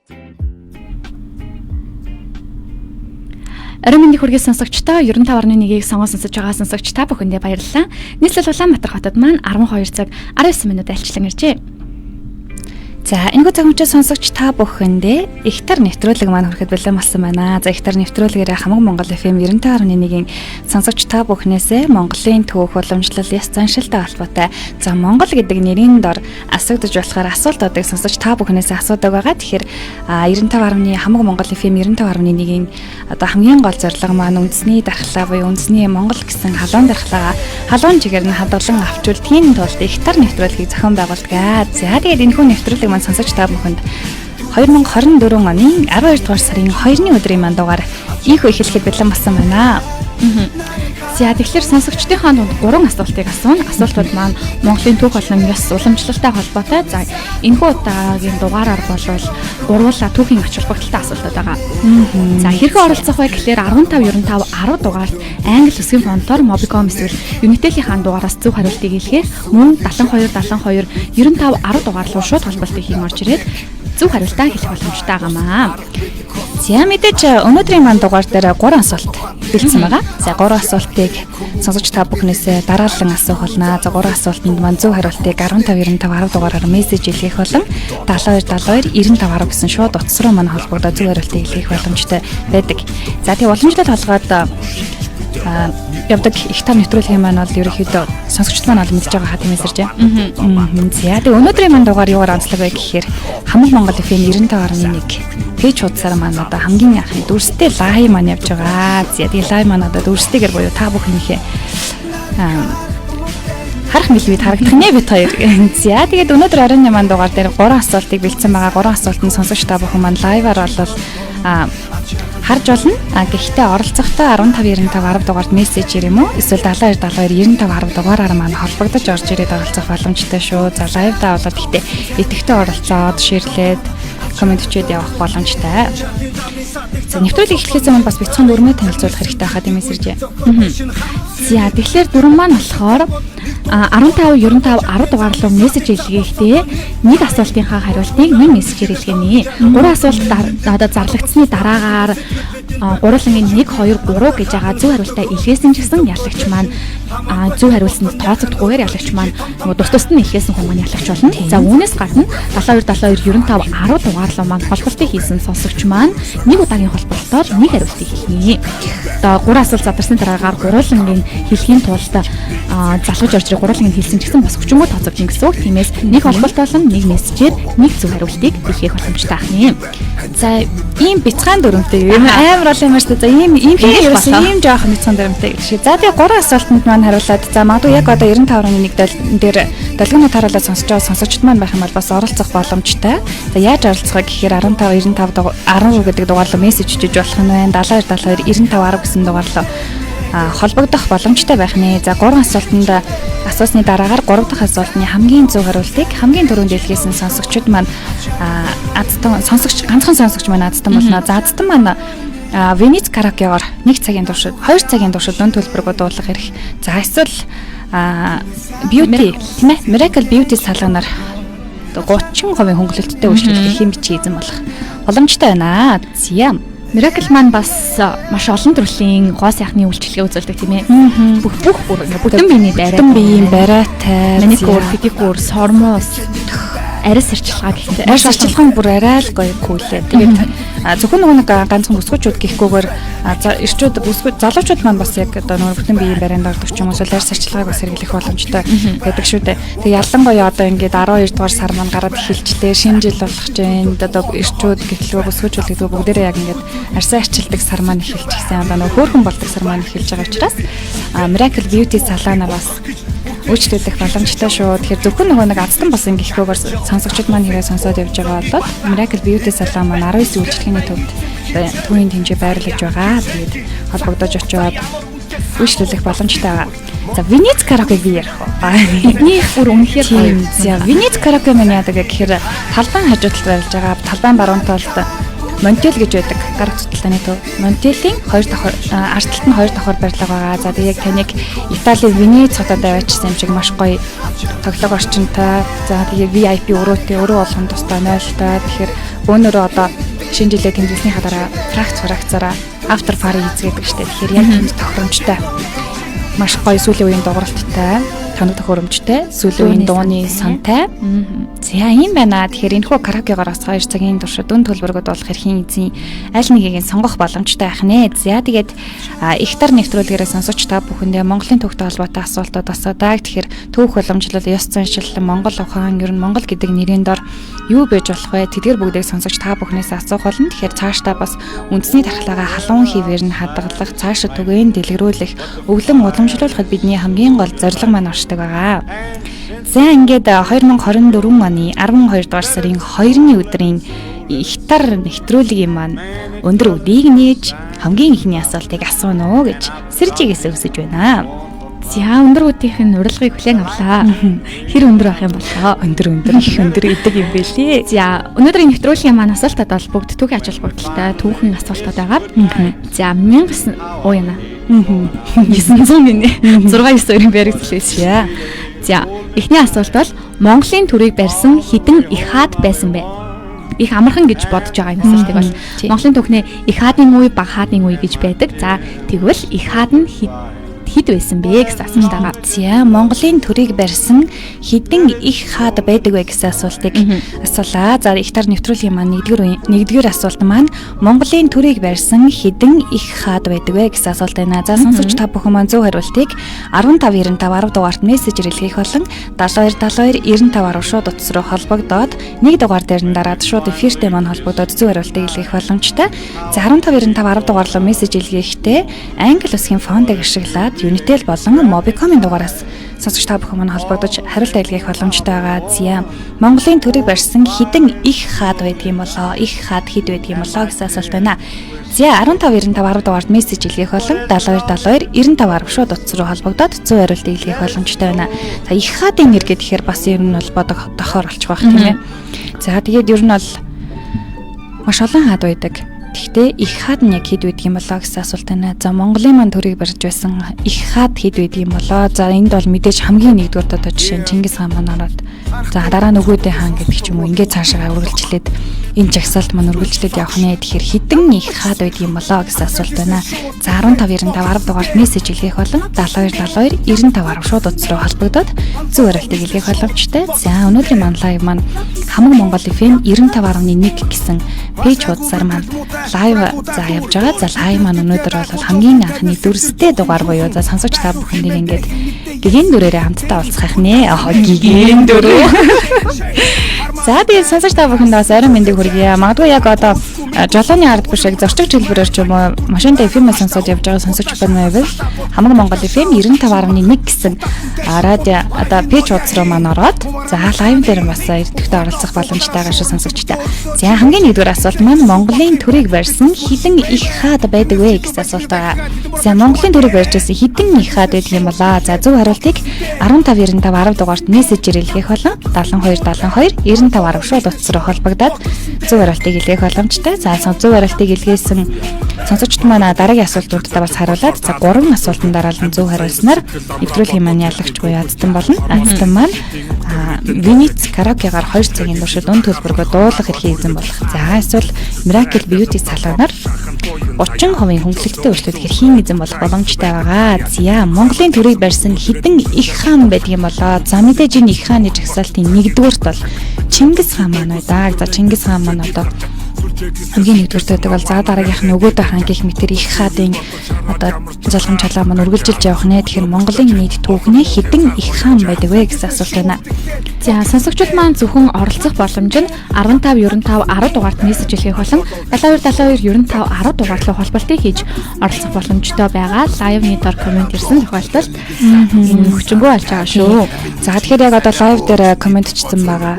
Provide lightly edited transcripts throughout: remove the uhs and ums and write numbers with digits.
Орой мэндийг хүргэж сонсогчдоо 95.1-ийг сонсож байгаа сонсогч та бүхэндээ баярлалаа. Нийслэл Улаанбаатар хотод маань 12 цаг 19 минут альчлан иржээ. За энэ цагт сонсогч та бүхэндээ ихтар нэвтрүүлэг маань хүрэхэд бэлэн болсон байна. За ихтар нэвтрүүлгээр хамаг Монгол FM 92.1-ийн сонсогч та бүхнээсээ Монголын түүх уламжлал яс заншилтай холбоотой за Монгол гэдэг нэрийн дор асууж болохоор асуултуудыг сонсогч та бүхнээсээ асуудаг байгаа. Тэгэхээр 95.1 хамаг Монгол FM 95.1-ийн одоо хамгийн гол зорилго маань үндэсний дархлаа буюу үндэсний Монгол гэсэн халуун дархлаагаа халуун чигээр нь хадгалан авчулдгийн тулд ихтар нэвтрүүлгийг зохион байгуулдаг. За тэгээд энэ хүн нэвтрүүлэг сонсогч та бүхэнд 2024 оны 12 дугаар сарын 2-ны өдрийн маань дугаар ийхүү эхлэхэд бэлэн болсон байна. За тэгэхээр сонсогчдынхаа дунд 3 асуултыг асууна. Асуултууд маань Монголын түүх болон ёс уламжлалтай холбоотой. За энэхүү удаагийн дугаараар болвол гурвуулаа түүхийн ач холбогдолтой асуултууд байгаа. За хэрхэн оролцох вэ гэхээр 1595 10 дугаарт англи үсгийн фонтоор Mobicom эсвэл Unitel-ийн дугаараас зөв хариултыг хэлэхээр мөн 72 95 10 дугаар руу шууд холболтыг хийн орж ирээд зөв хариултаа хэлэх боломжтой байгаамаа. За мэдээж өнөөдрийн маань дугаар дээр 3 асуулт бэлдсэн байгаа. За 3 асуултыг сонсогч та бүхнээс дараалан асуух болно. За 3 асуултанд маань зөв хариултыг 15 95 10 дугаараар мессеж илгээх болон 72 92 95 10 гэсэн шууд утас руу маань холбогдоод зөв хариултыг илгээх боломжтой байдаг. За тийм уламжлалт толгойд явдаг ихтар нэвтрүүлгийн маань бол ерөнхийдөө сонсогчд маань ол мэдж байгаа хат мессеж. За тэгээ өнөөдрийн маань дугаар юугаар онцлог вэ гэхээр хамаг Монгол FM 95.1 пэйж хуудасаар маань одоо хамгийн анхны дүрстэй лайв маань явж байгаа. За тэгээ лайв маань одоо дүрстэйгэр буюу та бүхнийхээ харах мэлбид харагдах нэ бит хоёр. За тэгээд өнөөдөр оройн маань дугаар дээр 3 асуултыг бэлдсэн байгаа. 3 асуултанд сонсогч та бүхэн маань лайваар бол харж болно. Гэхдээ оролцохдоо 15 95 10 дугаард мессеж ирэх юм уу? Эсвэл 72 92 95 10 дугаараар маань холбогдож орж ирээд оролцох боломжтой шүү. За лайвдаа болоод гэхдээ идэвхтэй оролцоод шеэрлээд комент өчөөд явах боломжтой. За нэвтрүүлэг эхлэхээс өмнө бас бяцхан дөрмөө танилцуулах хэрэгтэй хаа тийм мессеж. За тэгэхээр дүрм маань болохоор 15 95 10 дугаар руу мессеж илгээхдээ нэг асуултынхаа хариултыг нэг мессежээр илгээнэ. 3 асуулт одоо зарлагдсны дараагаар гурвангийн 1 2 3 гэж байгаа зөв хариултаа илгээсэн ч гэсэн ялагч маань зөв хариулсанд тооцогдохгүйгээр ялагч маань нөгөө тус нь илгээсэн хүн маань ялагч болно. За үүнээс гадна 72 92 95 10 дугаар руу маань холболтыг хийсэн сонсогч маань нэг удаагийн холболтоор нэг хариултыг хэлнэ. Одоо 3 асуулт задарсны дараагаар гурвангийн хэлхийн тулд залгаж орж ирэх гурвангийн хэлсэн ч гэсэн бас хүчмөө тооцогдно гэсэн үг. Тиймээс нэг холболт болон нэг мессежээр нэг зөв хариултыг хэлэх боломжтой ахна. За ийм бяцхан дүрмтэй юм амар олон юм шүү дээ. За ийм хийсэн ийм жоох бяцхан дүрмтэй гэж. За тэгээ 3 асуултанд маань хариулаад за магадгүй яг одоо 95.1 дээр долгионоо тараалаа сонсож байгаа сонсогчд маань байх юм бол бас оролцох боломжтой. За яаж оролцох вэ гэхээр 15 95 10 гэдэг дугаарлуу мессеж хийж болох нь байна. 72 92 95 10 гэсэн дугаарлуу холбогдох боломжтой байх нэ. За 3 асуултанд асуусны дараагаар 3 дахь асуултны хамгийн зөв хариултыг хамгийн түрүүнд илгээсэн сонсогчид маань азтан сонсогч ганцхан сонсогч маань азтан болно. За азтан маань Венец караокегаар 1 цагийн туршид 2 цагийн туршид дүн төлбөрөөр дуулах хэрэг. За эсвэл beauty тийм ээ Miracle Beauty салонаар 30% хөнгөлөлттэй үйлчлүүлэх хэм бичиг эзэн болох боломжтой байна. Зям Miracle маань бас маш олон төрлийн гоо сайхны үйлчилгээ үзүүлдэг тийм ээ. Бүх бүтэн биений байраа. Бүтэн биеийн байраатай. Маникюр, педикюр, сормоос, арьс арчилгаа гэхтээ. Арьс арчилгаа бүр арай л гоё күүлээ. Тэгээд зөвхөн нэг ганцхан бүсгүүчүүд гэхгүйгээр эрчүүд бүсгүүд залуучууд маань бас яг одоо нөгөө бүтэн биеийн байраанд ордог ч юм уу арьс арчилгааг бас хэрэглэх боломжтой байдаг шүү дээ. Тэгээд ялангуяа одоо ингээд 12 дугаар сар маань гараад эхэлжтэй шинэ жил болох чинь одоо эрчүүд гэхлөө бүсгүүчүүд гэдэг бүгдээрээ яг ингээд арьсаа арчилдаг сар маань эхэлж гисэн одоо нөгөө хөөрхөн болдог сар маань эхэлж байгаа учраас Miracle Beauty салонаар бас үйлчлүүлэх боломжтой шүү. Тэгэхээр зөвхөн нөгөө нэг азтан бас ингэхгүйгээр сонсогчид маань хэрэг сонсоод явж байгаа болоод Miracle Beauty салон маань 19 үйлчлэгээний төвд түүний хэмжээ байрлаж байгаа. Тэгээд холбогдож очиод үйлчлүүлэх боломжтой байгаа. За Венец караоке ярих уу? Эднийх бүр үнэхээр гоё. За Венец караоке маань яадаг гэхээр талбайн хажуудалд байрлаж байгаа. Талбайн баруун талд Montiel гэж байдаг гар уталтааны төв. Montiel-ийн 2 давхар артталт нь 2 давхар барилга байгаа. За тэгээд таныг Италийн Венец хотод аваачсан юм шиг маш гоё тоглог орчинтой. За тэгээд VIP өрөөтэй өрөө болгон тустай 0-тай. Тэгэхээр бөөнөрөө одоо шинэ жилээ тэмдэглэснийхаа дараа фракцаараа after party хийгээд штэ. Тэгэхээр яг тийм тохиромжтой. Маш гоё сүүлийн үеийн дууралттай, тоног тохиромжтой, сүүлийн үеийн дууны сантай. За юм байна. Тэгэхээр энэхүү караокегоороос 2 цагийн турш дүн төлбөргөд болох эрхийн эзэн аль нэгийг сонгох боломжтой байх нэ. За тэгээд ихтар нэвтрүүлгээрээ сонсогч та бүхэндээ Монголын төвхтэй холбоотой асуултууд асуудаг. Тэгэхээр түүх уламжлал, ёс заншил, Монгол ухаан, ер нь Монгол гэдэг нэрийн дор юу байж болох вэ? Тэдгээр бүгдийг сонсогч та бүхнээс асуух болно. Тэгэхээр цаашдаа бас үндэсний дархлаагаа халуун хിവэр нь хадгалах, цаашид түгээн дэлгэрүүлэх, өвлөн уламжлуулахад бидний хамгийн гол зорилго маань оршдог байгаа. За ингээд 2024 оны 12 дугаар сарын 2-ны өдрийн ихтар нэвтрүүлгийн маань өндөр үдийг нээж хамгийн ихний асуултыг асууна уу гэж Сэржигээс өсөж байна. За өндөр үдийн урилгыг хүлээн авлаа. Хэр өндөр байх юм болоо? Өндөр их өндөр гэдэг юм байлээ. За өнөөдрийн нэвтрүүлгийн маань асуултад бол бүгд түүхийн ач холбогдолтой түүхэн асуултууд байгаа. За 1000 яана. 900 гинэ. 6-9 баригдлээшээ. За эхний асуулт бол Монголын төрийг барьсан хэдэн их хаад байсан бэ? Их амархан гэж бодож байгаа юм асуултыг бол Монголын түүхний их хаадын үе, бага хаадын үе гэж байдаг. За тэгвэл их хаад нь хэд байсан бэ гэсэн асуулт байгаа. За Монголын төрийг барьсан хэдэн их хаад байдаг вэ гэсэн асуултыг асуулаа. За ихтар нэвтрүүлгийн маань нэгдүгээр асуулт маань Монголын төрийг барьсан хэдэн их хаад байдаг вэ гэсэн асуулт байна. За сонсогч та бүхэн маань зөв хариултыг 1595 10 дугаарт мессежээр илгээх болон 7272 95 10 шууд утас руу холбогдоод нэг дугаар дээр нь дараад шууд эфиртэй маань холбогдоод зөв хариултыг илгээх боломжтой. За 1595 10 дугаар руу мессеж илгээхдээ англи усгийн фонтыг ашиглаад Unitel болон Mobicom-ын дугаараас сонсогч та бүхэн маань холбогдож хариултаа илгээх боломжтой байгаа. Зя Монголын төрийг барьсан хэдэн их хаад байдаг юм болоо? Их хаад хэд байдаг юм болоо гэсэн асуулт байна. Зя 1595 10 дугаард мессеж илгээх болон 7272 95 10 шууд утас руу холбогдоод зөв хариултыг илгээх боломжтой байна. За их хаадын нэр гэхээр бас ер нь бол бодохоор олчих байх тийм ээ. За тэгээд ер нь бол маш олон хаад байдаг. Гэхдээ их хаад нь яг хэд байдаг юм болоо гэсэн асуулт байна. За Монголын маань төрийг барьж байсан их хаад хэд байдаг юм болоо? За энд бол мэдээж хамгийн нэгдүгээр одоо жишээ нь Чингис хаан маань ороод за дараа нөгөөдөө хаан гэдэг ч юм уу ингээд цаашаа үргэлжлээд энэ жагсаалт маань үргэлжлээд явах нэ. Тэгэхээр хэдэн их хаад байдаг юм болоо гэсэн асуулт байна. За 1595 10 дугаард мессеж илгээх болон 7272 95 10 шууд утас руу холбогдоод зөв хариултыг илгээх боломжтой. За өнөөдрийн маань лайв маань Хамаг Монгол FM 95.1 гэсэн пэйж хуудасаар маань лайв за явж байгаа. За лайв маань өнөөдөр бол хамгийн анхны дүрстэй дугаар буюу за сонсогч та бүхэндээ ингээд гэгэн дүрээрээ хамтдаа уулзах нэ. Гэгэн дүрээ. За тэгээд сонсогч та бүхэндээ бас орой мэндийг хүргье. Магадгүй яг одоо жолооны ард биш яг зорчиг хэлбэрээр ч юм уу машинтай FM-ээс сонсоод явж байгаа сонсогч байна байвал Хамаг Монгол FM 95.1 гэсэн радио одоо пэйж хуудас руу маань ороод за лайв дээр бас идэвхтэй оролцох боломжтой байгаа шүү сонсогчдаа. За хамгийн нэгдүгээр асуулт маань Монголын төрийг барьсан хэдэн их хаад байдаг вэ гэсэн асуулт байгаа. За Монголын төрийг барьж байсан хэдэн их хаад байдаг юм болоо? За зөв хариултыг 1595 10 дугаарт мессежээр илгээх болон 7272 95 10 шууд утас руу холбогдоод зөв хариултыг илгээх боломжтой. За зөв хариултыг илгээсэн сонсогчд маань дараагийн асуултуудаа бас хариулаад за 3 асуултанд дараалан зөв хариулснаар нэвтрүүлгийн маань ялагч буюу аздан болно. Аздан маань Венец караокегаар 2 цагийн турш дунд төлбөргөө дуулах эрхийг эзэн болох. За эсвэл Miracle Beauty салоноор 30% хөнгөлөлттэй өөрчлөлт хэрхийн эзэн болох боломжтой байгаа. За Монголын төрийг барьсан хэдэн их хаан байдаг юм болоо? За мэдээж энэ их хааны жагсаалтын нэгдүгээрт бол Чингис хаан маань байдаг. За Чингис хаан маань одоо хамгийн нэгдүгээртэй бол за дараагийнх нь өгөөдөө хаан гэх мэтэр их хаадын одоо залгамж халаа маань үргэлжилж явах нэ. Тэгэхээр Монголын нийт түүхний хэдэн их хаан байдаг вэ гэсэн асуулт байна. За сонсогчдод маань зөвхөн оролцох боломж нь 15 95 10 дугаарт мессеж илгээх болон 7272 95 10 дугаар руу холболтыг хийж оролцох боломжтой байгаа. Лайвны дор коммент ирсэн тохиолдолд хүчингү болж байгаа шүү. За тэгэхээр яг одоо лайв дээр комментчсан байгаа.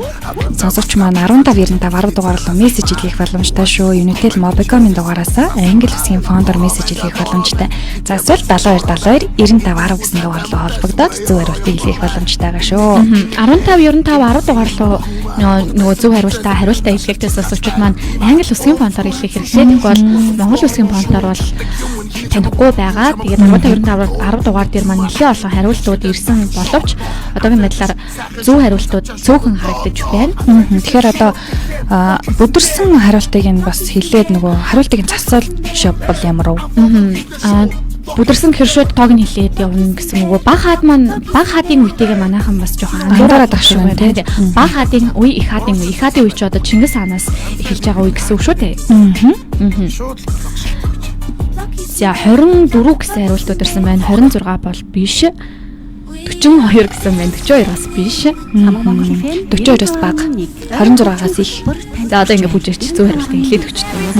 Сонсогч маань 15 95 10 дугаар руу мессеж илгээх боломжтой шүү. Unitel Mobicom-ын дугаараас англи усгийн фондор мессеж илгээх боломжтой. байна. За эсвэл 72 92 95 10 гэсэн дугаар руу холбогдоод зөв хариултыг хэлэх боломжтой байгаа шүү. 15 10 дугаар руу нөгөө зөв хариултаа илгээхээс асуучид маань англи үсгийн фонтоор хэлэх хэрэгтэй. Тэгвэл монгол үсгийн фонтоор бол танихгүй байгаа. Тэгээд 15 10 дугаар дээр маань нэлээд олон хариултууд ирсэн боловч одоогийн байдлаар зөв хариултууд цөөхөн харагдаж байна. Тэгэхээр одоо бүдэрсэн хариултыг нь бас хэлээд нөгөө хариултыг нь засуулж бол ямар вэ? Бүдэрсэн хэршүүд тоог нь хэлээд явна гэсэн үг. Баг хаадын үетэйгээ манайхан бас жоохон анзаараад ах шүү дээ. Баг хаадын үе, их хаадын үе ч одоо Чингис хаанаас эхэлж байгаа үе гэсэн үг шүү дээ. За 24 гэсэн хариулт өдөрсөн байна. 26 бол биш. 42 гэсэн байна. 42 бас биш. 42-оос бага. 26-аас их. За одоо ингэ бүжигч зөв хариултыг хэлээд өчтөө.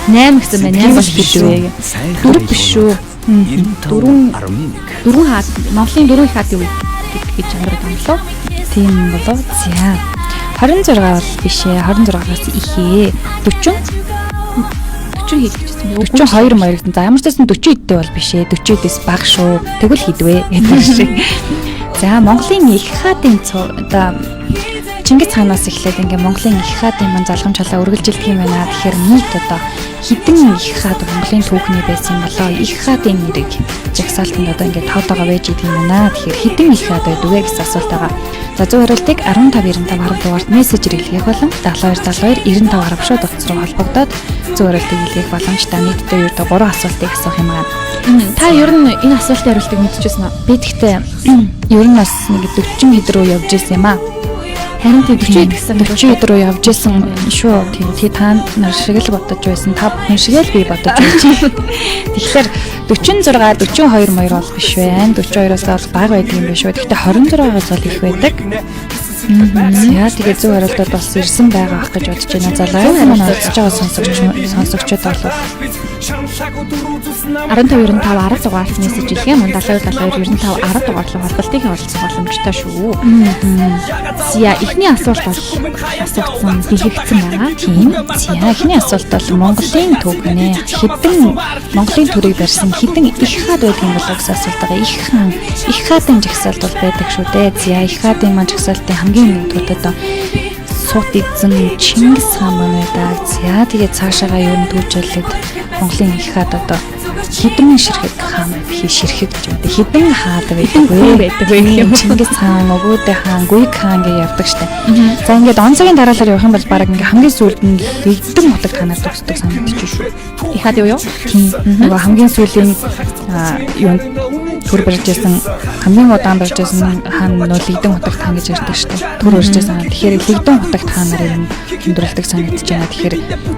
8 гэсэн байна. 8 бол биш үү? 4 биш үү? 4 хаад. Монголын 4 их хаадын үе гэж чанарууд амлаа. Тийм болоо. За 26 бол биш ээ. 26-аас ихээ. 40 хийчихсэн. 42 маягт. За ямар ч байсан 40 эдтэй бол биш ээ. 40-ээс бага шүү. Тэгвэл хідвэ гэдэг шиг. За Монголын их хаадын одоо Чингис хаанаас эхлээд ингээ Монголын их хаадын мань залгамж халаа үргэлжилдэг юм байна. Тэгэхээр нийт одоо хэдэн их хаад Монголын түүхний байсан болоо. Их хаадын нэрийг жагсаалтанд одоо ингээ тоотоогоо байж идэг юм байна. Тэгэхээр хэдэн их хаад байдаг вэ гэсэн асуулт байгаа. За зөв хариултыг 15 95 10 дугаард мессежээр илгээх болон 72 92 95 10 шууд утас руу холбогдоод зөв хариултыг илгээх боломжтой. Нийтдээ юу 3 асуултыг асуух юм байна. Та ер нь энэ асуултын хариултыг мэдчихсэн үү? Би тэгтээ ер нь бас нэг 40 хэд рүү явж ирсэн юм аа. Харин 40 гэсэн 40 хэд рүү явж ирсэн шүү. Тэгээ та нар шиг л бодож байсан. Та бүхэн шиг л би бодож байсан. Тэгэхээр 46 42 маяг бол биш байна. 42-оос бол бага байдаг юм биш үү? Гэхдээ 26-аас бол их байдаг. Яа тэгээ зөв хариултууд бас ирсэн байгаа ах гэж бодож байна. За лайв маань олж байгаа сонсогчдод бол 15 95 10 дугаар мессеж илгээ мөн 72 92 95 10 дугаар руу холболтыг оролцох боломжтой шүү. За эхний асуулт бол асуугдсан дэлгэгдсэн байгаа. Тийм. За эхний асуулт бол Монголын түүхнээ хэдэн Монголын төрийг барьсан хэдэн их хаад байдаг юм болоо гэсэн асуулт байгаа. Их хаадын жагсаалт бол байдаг шүү дээ. За их хаадын маань жагсаалтын хамгийн нэгдүгээр одоо Сут эзэн Чингис хаан маань байдаг. За тэгээд цаашаага юу нь түүжүүлээд Монголын их хаад одоо хэдэн ширхэг хаан ширхэг гэж байна. Хэдэн хаад байдаг вэ юм. Чингис хаан, Өгөөдөө хаан, Гүйг хаан гэж явдаг штэ. За ингээд он цагийн дараалал явах юм бол баг ингээ хамгийн сүүлд нь Лэгдэн хотод хаанаар төгсдөг санагдчих шүү. Их хаад юу? Нөгөө хамгийн сүүлийн юу төр барьжсэн хамгийн удаан барьжсэн хаан нөө Лэгдэн хотод хаан гэж ярьдаг штэ. Төр барьжсэн. Тэгэхээр Лэгдэн хотод хаан нарын хүндрэлдэг санагдаж байна. Тэгэхээр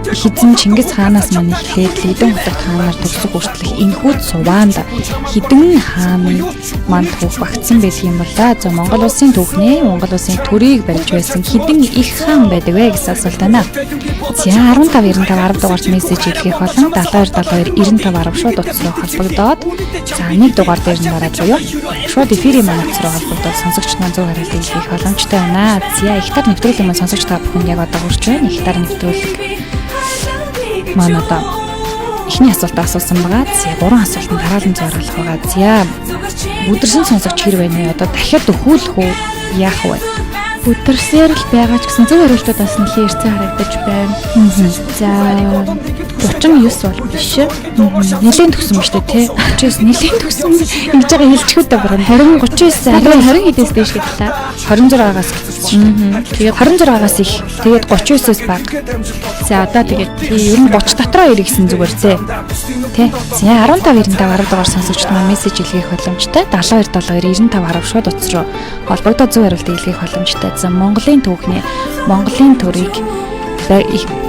хэзэн Чингис хаанаас маань эхлээд Лэгдэн хотод хаанаар төгсөх хүртэл энэхүү суваанд хэдэн хаан маань түүх багтсан байх юм бол за Монгол улсын түүхнээ Монгол улсын төрийг барьж байсан хэдэн их хаан байдаг вэ гэсэн асуулт байна. За 15 95 10 дугаарт мессеж илгээх болон 72 92 95 10 шууд утас руу холбогдоод за нэг дугаар дээр нь дараад буюу шууд эфирийн маань утас руу холбогдоод сонсогч маань зөв хариултыг илгээх боломжтой байна. За ихтар нэвтрүүлэг маань сонсогч та бүхэн яг одоо хүрч байна. Ихтар нэвтрүүлэг маань одоо эхний асуултаа асуусан байгаа. За 3 асуултанд хараалан зориулах байгаа. За бүдэрсэн сонсогч хэр байна вэ? Одоо дахиад өхүүлэх үү? Яах вэ? Бүдэрсээр л байгаа ч гэсэн зөв хариултуудаас нэлийн эрцээ харагдаж байна. За 39 бол биш. Нэлийн төгсөн ба штэ тий. 39 нэлийн төгсөн ингэж байгаа хэлчихүүд байгаа. 20 39 20 хэдээс дээш гэтлээ. 26-аас тэгээд 26-аас их. Тэгээд 39-өөс бага. За одоо тэгээд ер нь 30 дотроо ирэх гэсэн зүгээр зэ. Тий. За 15 95 10 дугаар сонсогчд маань мессеж илгээх боломжтой. 72 92 95 10 шууд утас руу холбогдоод зөв хариултыг илгээх боломжтой. За Монголын түүхний Монголын төрийг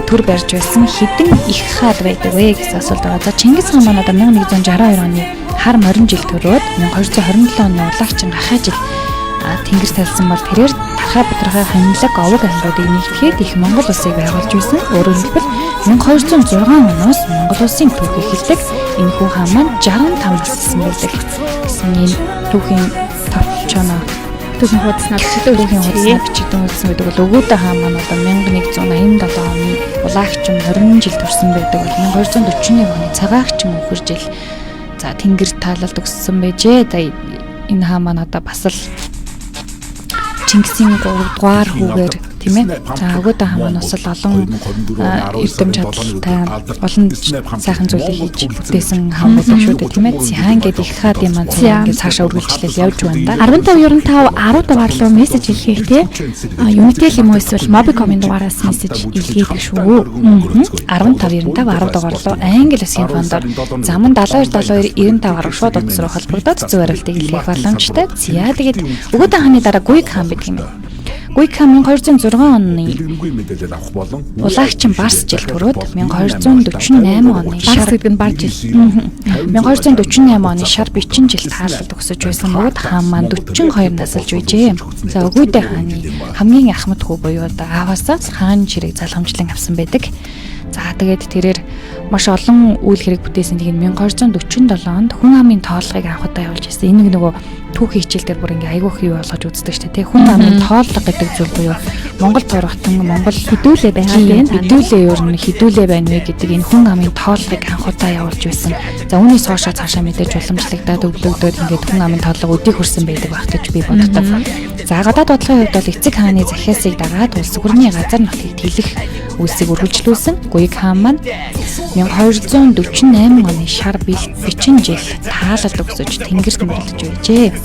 төр барьж байсан хэдэн их хаад байдаг вэ гэсэн асуулт байгаа. За Чингис хаан маань одоо 1162 оны хар морин жил төрөөд 1227 оны улаагчин гахай жил тэнгэр талсан бол тэрээр тархаа бутархай ханилаг овог аймагуудыг нэгтгэхэд их Монгол улсыг байгуулж байсан. Өөрөөр хэлбэл 1206 оноос Монгол улсын түүх эхэлдэг. Энэхүү хаан маань 65 нассан байдаг гэсэн энэ түүхийн товчоно түүхийн хуудснаар бичигдэн үзсэн байдаг бол Өгөөдөө хаан маань одоо 1187 оны улаагчин 20 жил төрсэн байдаг бол 1241 оны цагаагчин өхөр жил За тэнгэр таалалд өгсөн байжээ. За энэ хаан маань одоо бас л Чингисийн 3 дугаар хүүгээр тийм ээ. За өгөөдөө хаан маань бас л олон эрдэм чадалтай олон сайхан зүйлийг хийж бүтээсэн хаан байдаг шүү дээ тийм ээ. Цяан гэдэг их хаад юм маань ингээд цаашаа үргэлжлэл явж байна да. 1595 10 дугаар руу мессеж илгээх тийм. Unitel юм уу эсвэл Mobicom-ийн дугаараас мессеж илгээдэг шүү. 1595 10 дугаар руу англи улсын фондоор замун 7272 95 гаруй шууд утас руу холбогдоод зөв хариултыг илгээх боломжтой. За тэгээд өгөөдөө хааны дараа Гүйг хаан байдаг юм байна. Гүйг хаан 1206 оны Улагчин Барс жил төрөөд 1248 оны Барс гэдэг нь бар жил. 1248 оны шар бичин жил таалалд өгсөж байсан бөгөөд хаан маань 42 насалж байжээ. За өгөөдөө хааны хамгийн ахмад хүү буюу ааваасаа хаан ширэг залгамжлан авсан байдаг. За тэгээд тэрээр маш олон үйл хэрэг бүтээсэн. Тэгээд 1247 онд хүн амын тооллогыг анх удаа явуулж ирсэн. Энэ нөгөө түүхийн хичээл дээр бүр ингээ айгүйх юу болгож үздэг шүү дээ. Хүн амын тооллого гэдэг зүйл буюу Монгол турхтан Монгол хідүүлээ байгаа юм. Хідүүлээ ер нь хідүүлээ байна вэ гэдэг энэ хүн амын тооллогыг анх удаа явуулж байсан. За үүнээс хоошоо цаашаа мэдээж уламжлагдаад өвлөгдөөд ингээд хүн амын тооллого өдийг хүрсэн байдаг байх гэж би боддог. За гадаад бодлогын хувьд бол эцэг хааны захиасыг дагаад улс орны газар нутгийг тэлэх үйлсийг үргэлжлүүлсэн. Гүйг хаан маань 1248 оны шар бичин жил таалалд өгсөж тэнгэрт мөрлөж байжээ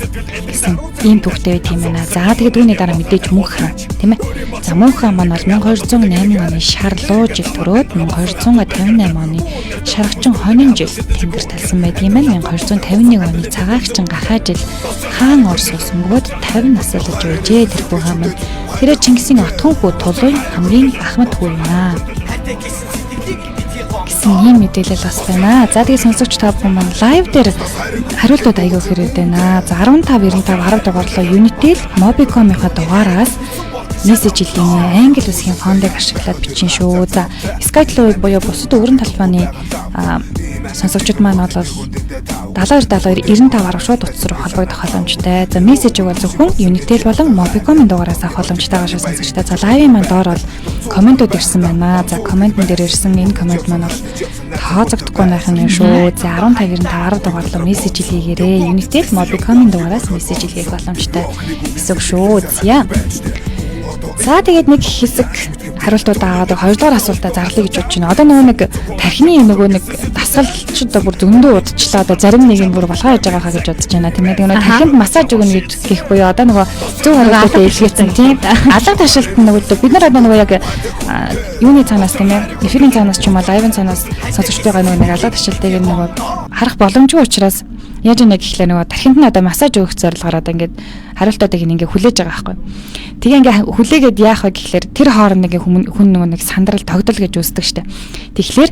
гэсэн ийм түүхтэй байт юм байна. За тэгээд үүний дараа мэдээж мөнх хаан тийм ээ. За мөнх хаан маань бол 1208 оны шар луу жил төрөөд 1258 оны шаргачин хонин жил тэнгэрт талсан байт юм байна. 1251 оны цагаагчин гахаа жил хаан орс усан бөгөөд 50 насалж байжээ. Тэрхүү хаан маань тэрээр Чингисийн отхон хүү Тулуун хамгийн ахмад хүү юм аа. Гэсэн ийм мэдээлэл бас байна. За тэгээд сонсогч та бүхэн маань лайв дээр хариултууд аягүй хэрэг байна. За 1595 10 дугаарлаа Unitel Mobicom-ийнхаа дугаараас мессеж илгээнэ. Англи улсын фондыг ашиглаад бичин шүү. За Skype буюу бусад өргөн талбайны сонсогчид маань бол 7272 95 гаруй шууд утас руу холбогдох боломжтой. За мессежийг бол зөвхөн Unitel болон Mobicom-ийн дугаараас авах боломжтой байгаа шүү сонсогчдаа. За лайвын маань доор бол комментууд ирсэн байна. За комментэн дээр ирсэн энэ коммент маань бол тооцогдохгүй байх юм шүү. За 1595 10 дугаарлаа мессеж илгээгээрэй. Unitel Mobicom-ийн дугаараас мессеж илгээх боломжтой гэсэн шүү. За тэгээд нэг хэсэг хариултууд аваад 2 дугаар асуултаа зарлая гэж бодож байна. Одоо нэг тархины нэг дасгалчд бүр зөндөө удчлаа. Одоо зарим нэг юм бүр болохоо яж байгаа хаа гэж бодож байна. Тийм ээ. Нэг тархинд массаж өгнө гэж гэх буюу одоо нөгөө зөв хариултаа илгээсэн тийм. Алга ташаалт нөгөө бид нар одоо яг юуны цаанаас тийм ээ. Эфирийн цаанаас ч юм уу лайвын цаанаас сонсогчтойгоо нэг алга ташаалтыг нөгөө харах боломжгүй учраас яаж нэг ихлэ нөгөө тархинд нь одоо массаж өгөх зорилгоор одоо ингээд хариултуудыг ингээ хүлээж байгаа байхгүй. Тэгээ ингээ хүлээгээд яах вэ гэхлээр тэр хооронд ингээ хүн нэг сандрал тогтол гэж үздэг штэ. Тэгэхээр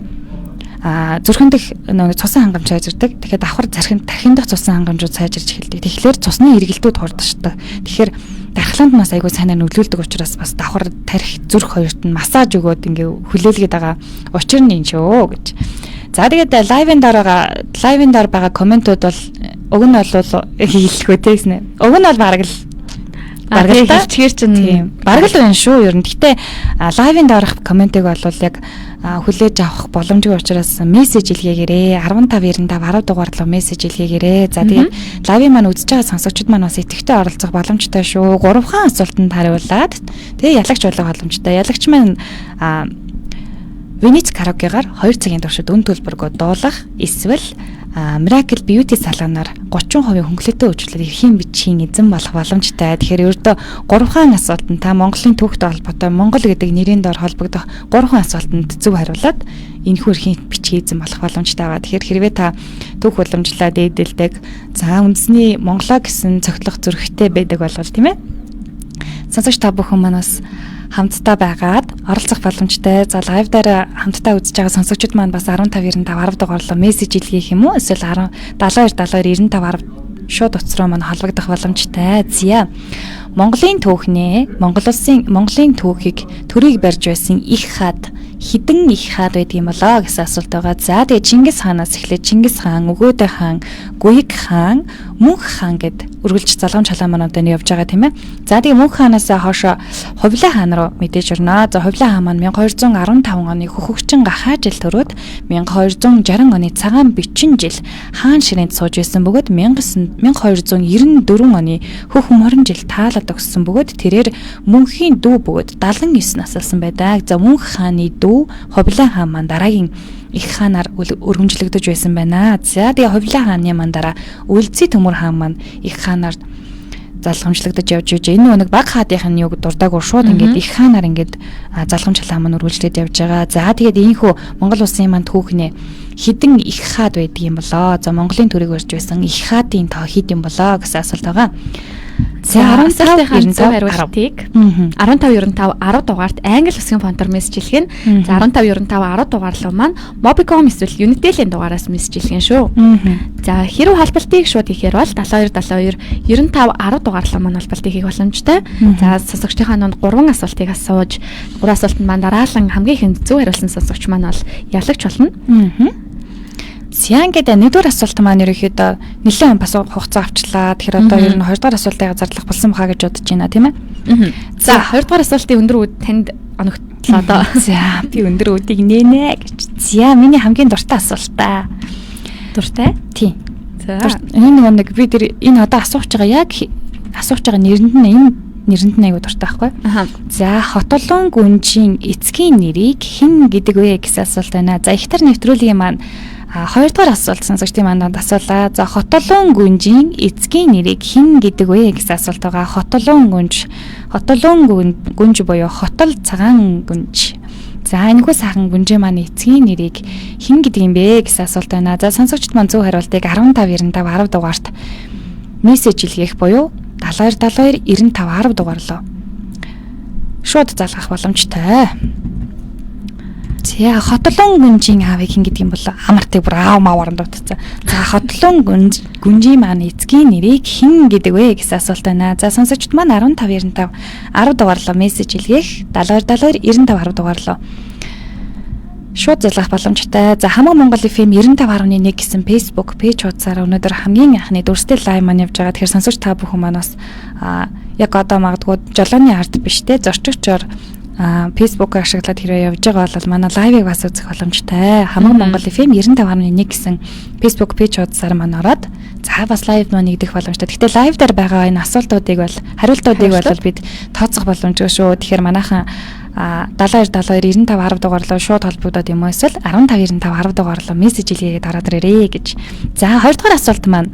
зүрхэн дэх нэг цусан хангамж сайжирдаг. Тэгэхээр давхар тархин дэх цусан хангамжууд сайжирч эхэлдэг. Тэгэхээр цусны эргэлтүүд хурдшдаг. Тэгэхээр дархлаанд нас айгүй сайнаар нөлөөлдөг учраас бас давхар тархи зүрх хоёрт нь массаж өгөөд ингээ хүлээлгээд байгаа учир нь энэ шүү гэж. За тэгээд лайвын доор байгаа комментууд бол уг нь бол хийлэхгүй тэгснэ. Уг нь бол бараг л хэлчихэр чинь бараг л байна шүү ер нь. Гэтэ лайвын доорх комментиг бол яг хүлээж авах боломжгүй учраас мессеж илгээгээрэй. 1595 10 дугаар руу мессеж илгээгээрэй. За тэгээд лайвын маань үзэж байгаа сонсогчид маань бас идэвхтэй оролцох боломжтой шүү. 3 хаан асуултанд хариулаад тэгээд ялагч болох боломжтой. Ялагч маань Венец караокегаар 2 цагийн туршид өн төлбөргөө дуулах эсвэл Miracle Beauty салоноор 30% хөнгөлөлтөө үйлчлэл эрхийн бичгийн эзэн болох боломжтой. Тэгэхээр ердөө 3 хаан асуултанд та Монголын түүхтэй холбоотой Монгол гэдэг нэрийн доор холбогдох 3 хаан асуултанд зөв хариулаад энэхүү эрхийн бичгийн эзэн болох боломжтой байгаа. Тэгэхээр хэрвээ та түүх уламжлалаа дээдэлдэг, за үндэсний Монголоо гэсэн цогцлох зүрхтэй байдаг болвол тийм ээ. Сонсогч та бүхэн манаас хамтдаа байгаад оролцох боломжтой. За лайв дээр хамтдаа үзэж байгаа сонсогчид маань бас 1595 10 дугаарлаа мессеж илгээх юм уу? Эсвэл 7272 95 10 шууд утас руу маань холбогдох боломжтой. Зя. Монголын түүхнээ Монголын түүхийг төрийг барьж байсан их хаад хідэн их хаад байдаг юм болоо гэсэн асуулт байгаа. За тэгээ Чингис хаанаас эхлээд Чингис хаан, Өгөөдөө хаан, Гүйг хаан, Мөнх хаан гэд үргэлж залгамж халаан маань одоо явж байгаа тийм ээ. За тэгээ мөнх хаанаас хойшоо Хувлаа хаан руу мэдээж орно. За Хувлаа хаан маань 1215 оны хөхөгчин гахаа жил төрөөд 1260 оны цагаан бичин жил хаан ширээнд сууж байсан бөгөөд 1294 оны хөх морин жил таалаад өгсөн бөгөөд тэрээр мөнхийн дүү бөгөөд 79 насалсан байдаг. За мөнх хааны дүү Хувлаа хаан маань дараагийн их хаанаар өргөмжлөгдөж байсан байна. За тэгээ Хувлаа хааны маань дараа Үлзий Төмөр хаан маань их хаанаар залгамжлагдаж явж байна. Энэ нэг баг хаадынхын юг дурдаагүй шууд ингээд их хаанаар ингээд залгамж халаан маань үргэлжлээд явж байгаа. За тэгээд ийхүү Монгол улсын маань түүхнээ хідэн их хаад байдаг юм болоо. За Монголын төрийг барьж байсан их хаадын тоо хэд юм болоо гэсэн асуулт байгаа. За 15-95 хариултыг 1595 10 дугаарт англи үсгийн фонтоор мессежлэх нь. За 1595 10 дугаар руу маань Mobicom эсвэл Unitel-ийн дугаараас мессежлэх нь шүү. За хэрв холболтыг шууд хийхээр бол 7272 95 10 дугаар руу маань холболтыг хийх боломжтой. За сонсогчдийнхаа донд 3 асуултыг асууж 3 асуултанд маань дараалан хамгийн ихэнд зөв хариулсан сонсогч маань бол явлагч болно. Зян гэдэг нэгдүгээр асуулт маань ерөөхдөө нэлээд бас хугацаа авчлаа. Тэгэхээр одоо ер нь 2 дугаар асуултыг зарлах болсон баха гэж бодож байна тийм ээ. За 2 дугаар асуултын өндөр үүд танд оногтлоо доо. За би өндөр үүдийг нэнэ гэж. За миний хамгийн дуртай асуултаа. Дуртай? Тийм. За энэ нэг би тэр энэ одоо асууж байгаа нэрэнд нь аягүй дуртай байхгүй. За хотолон гүнжийн эцгийн нэрийг хэн гэдэг вэ гэсэн асуулт байна. За ихтер нэвтрүүлгийн маань 2 дугаар асуулт сонсогчдын мандад асуулаа. За хотолон гүнжийн эцгийн нэрийг хэн гэдэг вэ гэсэн асуулт байгаа. Хотолон гүнж буюу хотол цагаан гүнж. За энэхүү сайхан гүнжээ маань эцгийн нэрийг хэн гэдэг юм бэ гэсэн асуулт байна. За сонсогчд маань зөв хариултыг 1595 10 дугаарт мессеж илгээх буюу 7272 95 10 дугаарлоо шууд залгах боломжтой. За хотолон гүнжийн аавыг хэн гэдэг юм бол амартыг бүр аав мааваранд дутцсан. За хотолон гүнжийн маань эцгийн нэрийг хэн гэдэг вэ гэсэн асуулт байна. За сонсогчд маань 1595 10 дугаарлоо мессеж илгээх 7272 95 10 дугаарлоо шууд залгах боломжтой. За хамаг Монгол FM 95.1 гэсэн Facebook пэйж хуудасаар өнөөдөр хамгийн анхны дүрстэй лайв маань явж байгаа. Тэгэхээр сонсогч та бүхэн маань бас яг одоо магадгүй жолооны ард биш те зорчигчоор Facebook ашиглаад хэрэг явж байгаа бол манай лайвыг бас үзэх боломжтой. Хамаг Монгол FM 95.1 гэсэн Facebook пэйж хуудасаар маань ороод за бас лайв маань нэгдэх боломжтой. Гэхдээ лайв дээр байгаа энэ асуултуудыг бол хариултуудыг бол бид тооцох боломжтой шүү. Тэгэхээр манайхан 7272 95 10 дугаарлуу шууд холбогдоод юм уу эсвэл 1595 10 дугаарлуу мессеж илгээгээд ороод ирээрэй гэж. За 2 дугаар асуулт маань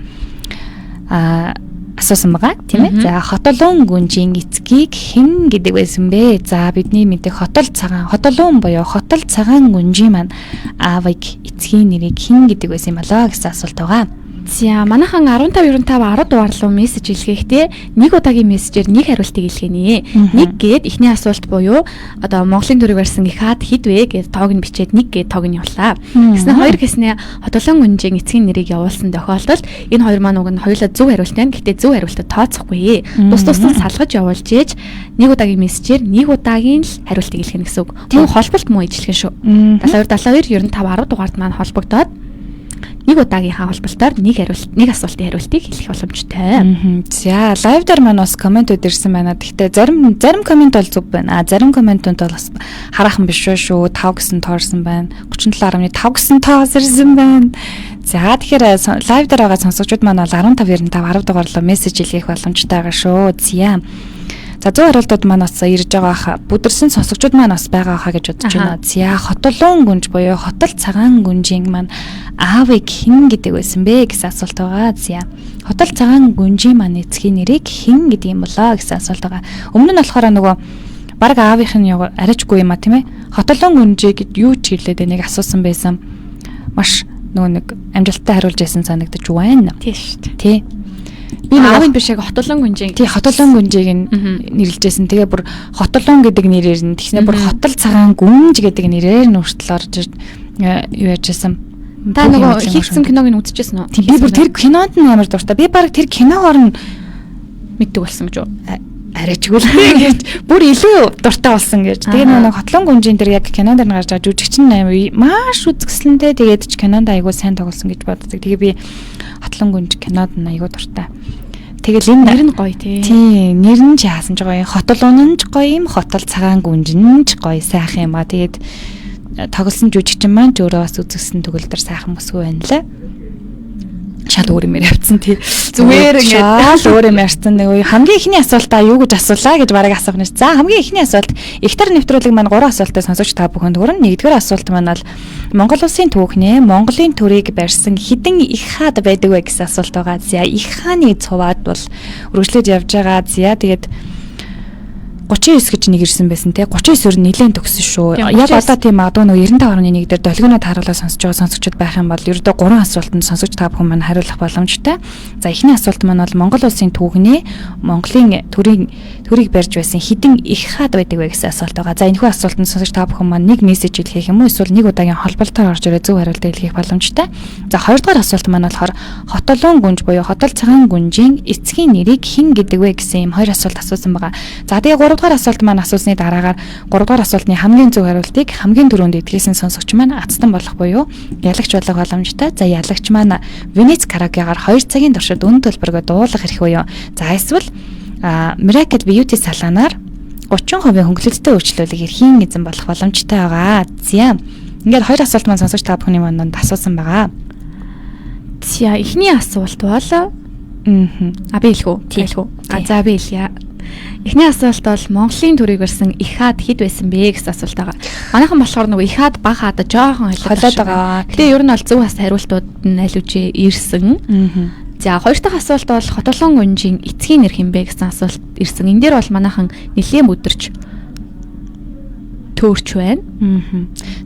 асуусан байгаа тийм ээ. За хотолон гүнжийн эцгийг хэн гэдэг байсан бэ? За бидний мэдээ хотолон буюу хотол цагаан гүнжийн маань аавыг эцгийн нэрийг хэн гэдэг байсан юм болоо гэсэн асуулт байгаа. За манайхан 1595 10 дугаар руу мессеж илгээхдээ нэг удаагийн мессежээр нэг хариултыг илгээнэ. Нэг гээд эхний асуулт буюу одоо Монголын төрийг барьсан их хаад хэд вэ гэж тоог нь бичээд нэг гээд тоог нь явуулаа. Гэснээр хоёр гэснээр хотолон гүнжийн эцгийн нэрийг явуулсан тохиолдолд энэ хоёр маань уг нь хоёулаа зөв хариулт байна. Гэхдээ зөв хариултад тооцохгүй. Тус тусдаа салгаж явуулж ээж нэг удаагийн мессежээр нэг удаагийн л хариултыг илгээнэ гэсэн үг. Мөн холболт муу ижилхэн шүү. 7272 95 10 дугаард маань холбогдоод нэг удаагийн холболтоор нэг асуултын хариултыг хэлэх боломжтой. За лайв дээр маань бас комментүүд ирсэн байна. Гэхдээ зарим коммент бол зөв байна. Зарим комментууд бол бас хараахан биш шүү. 5 гэсэн тоорсон байна. 37.5 гэсэн тоос ирсэн байна. За тэгэхээр лайв дээр байгаа сонсогчдод маань бол 1595 10 дугаарлуу мессеж илгээх боломжтой байгаа шүү. За зөв хариултууд маань бас ирж байгаа хаа. Бүдэрсэн сонсогчдод маань бас байгаа хаа гэж бодож байна. За хотолон гүнж буюу хотол цагаан гүнжийн маань аавыг хэн гэдэг байсан бэ гэсэн асуулт байгаа. За хотол цагаан гүнжийн маань эцгийн нэрийг хэн гэдэг юм болоо гэсэн асуулт байгаа. Өмнө нь болохоор нөгөө баг аавынх нь арайчгүй юм а тийм ээ. Хотолон гүнжээ гэд юу ч хэлээд нэг асуусан байсан. Маш нөгөө нэг амжилттай хариулж байсан санагдаж байна. Тийм шүү дээ. Тий. Би аавын биш яг хотолон гүнжийг. Тий хотолон гүнжийг нэрлэжсэн. Тэгээ бүр хотолон гэдэг нэрээр нь тэгснэ бүр хотол цагаан гүнж гэдэг нэрээр нь хүртэл орж юу яжсэн. Та нөгөө хийсэн киног нь үзчихсэн үү? Тий би бүр тэр кинонд нь амар дуртай. Би баг тэр киногоор нь мэддэг болсон гэж юу? Арайчгүй л гэж бүр илүү дуртай болсон гэж. Тэгээ нэг хотлон гүнжийн тэр яг кинонд нь гарч байгаа жүжигчин маш үзэсгэлэнтэй тэгээд ч кинонд айгуу сайн тоглосон гэж боддог. Тэгээ би хотлон гүнж кинонд нь айгуу дуртай. Тэгэл энэ нэр нь гоё тий. Тий, нэр нь ч яасан ч гоё. Хотолуун нь ч гоё юм, хотол цагаан гүнжин ч гоё сайхан юм а. Тэгээд тоглосон жүжигчин маань ч өөрөө бас үзэгсэн төгөлдөр сайхан мөсгөө байна лээ. Шал өөр юм явцсан тий. Зүгээр ингээд өөр юм ярьсан. Нэг хамгийн ихний асуултаа юу гэж асуулаа гэж бараг асуух нь. За хамгийн ихний асуулт ихтар нэвтрүүлэг маань 3 асуултыг сонсогч та бүхэнд хүргэн. Нэгдүгээр асуулт маань бол Монгол улсын түүхнээ Монголын төрийг барьсан хэдэн их хаад байдаг вэ гэсэн асуулт байгаа. За их хааны цуваад бол үргэлжлээд явж байгаа. За тэгээд 39 гэж нэг ирсэн байсан те 39-өр нэлээд төгсөн шүү. Яг одоо тийм магадгүй нэг 95.1 дээр долгионоо тааруулаад сонсож байгаа сонсогчд байх юм бол ердөө 3 асуултанд сонсогч та бүхэн маань хариулах боломжтой. За эхний асуулт маань бол Монгол улсын түүхнээ Монголын төрийг барьж байсан хэдэн их хаад байдаг вэ гэсэн асуулт байгаа. За энэхүү асуултанд сонсогч та бүхэн маань нэг мессеж илгээх юм уу эсвэл нэг удаагийн холболтоор орж ирээ зөв хариулт илгээх боломжтой. За хоёрдугаар асуулт маань болохоор хотолуун гүнж буюу хотол цагаан гүнжийн эцгийн нэрийг хэн гэдэг вэ гэсэн юм хоёр асуулт асуусан байгаа. За тэгээ 3 дугаар асуулт маань асуусны дараагаар 3 дугаар асуултны хамгийн зөв хариултыг хамгийн түрүүнд эдгээсэн сонсогч маань Ацтан болох буюу ялагч болох боломжтой. За ялагч маань Венец караокегаар 2 цагийн туршид үн төлбөргөө дуулах эрх буюу за эсвэл Miracle Beauty салаанаар 30% хөнгөлөлттэй үйлчлүүлэг эрхийн эзэн болох боломжтой байгаа. За ингээд хоёр асуулт маань сонсогч та бүхний манданд асуусан байгаа. За эхний асуулт бол би хэлэх үү? За би хэлье. Эхний асуулт бол Монголын төрийг барьсан их хаад хэд байсан бэ гэсэн асуулт байгаа. Манайхан болохоор нөгөө их хаад баг хаад жоохон холиод байгаа. Тэгээ ер нь бол зөв бас хариултууд нь аль үжи ирсэн. За хоёр дахь асуулт бол хотолуун гүнжийн эцгийн нэр хэмбэ гэсэн асуулт ирсэн. Энэ дээр бол манайхан нэлийн өдөрч төөрч байна.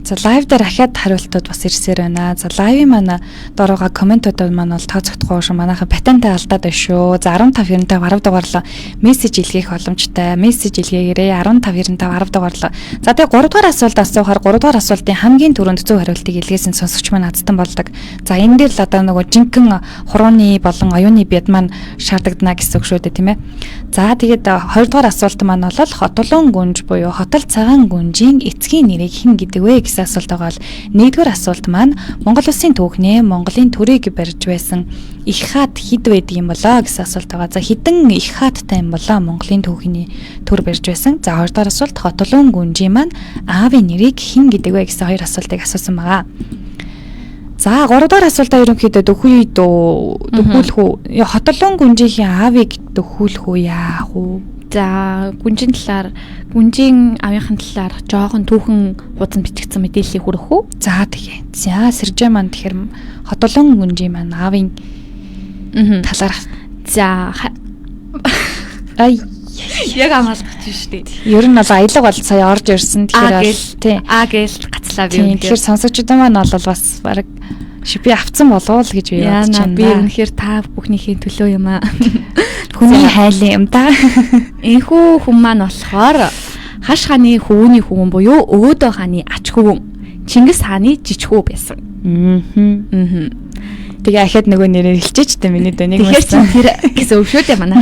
За лайв дээр ахаад хариултууд бас ирсээр байна. За лайвын манай доороо комментуудад маань бол тооцохдохгүй шүү. Манайхан патентаа алдаад байна шүү. За 1595 10 дугаарлаа мессеж илгээх боломжтой. Мессеж илгээгээрэй 1595 10 дугаарлаа. За тэгээ 3 дугаар асуулт асуухаар 3 дугаар асуултын хамгийн түрүүнд зөв хариултыг илгээсэн сонсогч маань Ацтан болдог. За энэ дээр л одоо нөгөө жинхэнэ хурууны болон оюуны бяд маань шаардагдана гэсэн үг шүү дээ тийм ээ. За тэгээд 2 дугаар асуулт маань бол хотолуун гүнж буюу хотол цагаан гүнжийн эцгийн нэрийг хэн гэдэг вэ гэсэн асуулт байгаа бол нэгдүгээр асуулт маань Монгол улсын түүхнээ Монголын төрийг барьж байсан их хаад хэд байдаг юм болоо гэсэн асуулт байгаа. За хэдэн их хаадтай юм болоо Монголын түүхний төр барьж байсан. За хоёрдугаар асуулт хотолуун гүнжийн маань аавын нэрийг хэн гэдэг вэ гэсэн хоёр асуултыг асуусан байгаа. За 3 дугаар асуултаа ерөнхийдөө дөхүүлэх үү? Хотолуун гүнжийн аавыг дөхүүлэх үү яах вэ? За гүнжийн талаар гүнжийн аавынхын талаар жоохон түүхэн хуудсан бичигдсэн мэдээллийг хүргэх үү? За тэгээ. За сэржээ маань тэгэхээр хотолуун гүнжийн маань аавын талаар за яг амлах шүү дээ. Ер нь бол аялга бол сая орж ирсэн. Тэгэхээр тий. Гээл гацлаа би үнэхээр. Тэгэхээр сонсогчдод маань бол бас баг би авцсан болов л гэж би бодож байна. Би үнэхээр та бүхнийхээ төлөө юм аа. Хүний хайлын юм да. Энэхүү хүн маань болохоор хаш хааны хөвөний хөвөн буюу өөдөө хааны ач хөвөн Чингис хааны жижигхүү байсан. Тэгээ ахаад нөгөө нэрээр хэлчихэж тэ миний дөө нэг байсан. Тэр гэсэн үг шүү дээ манай.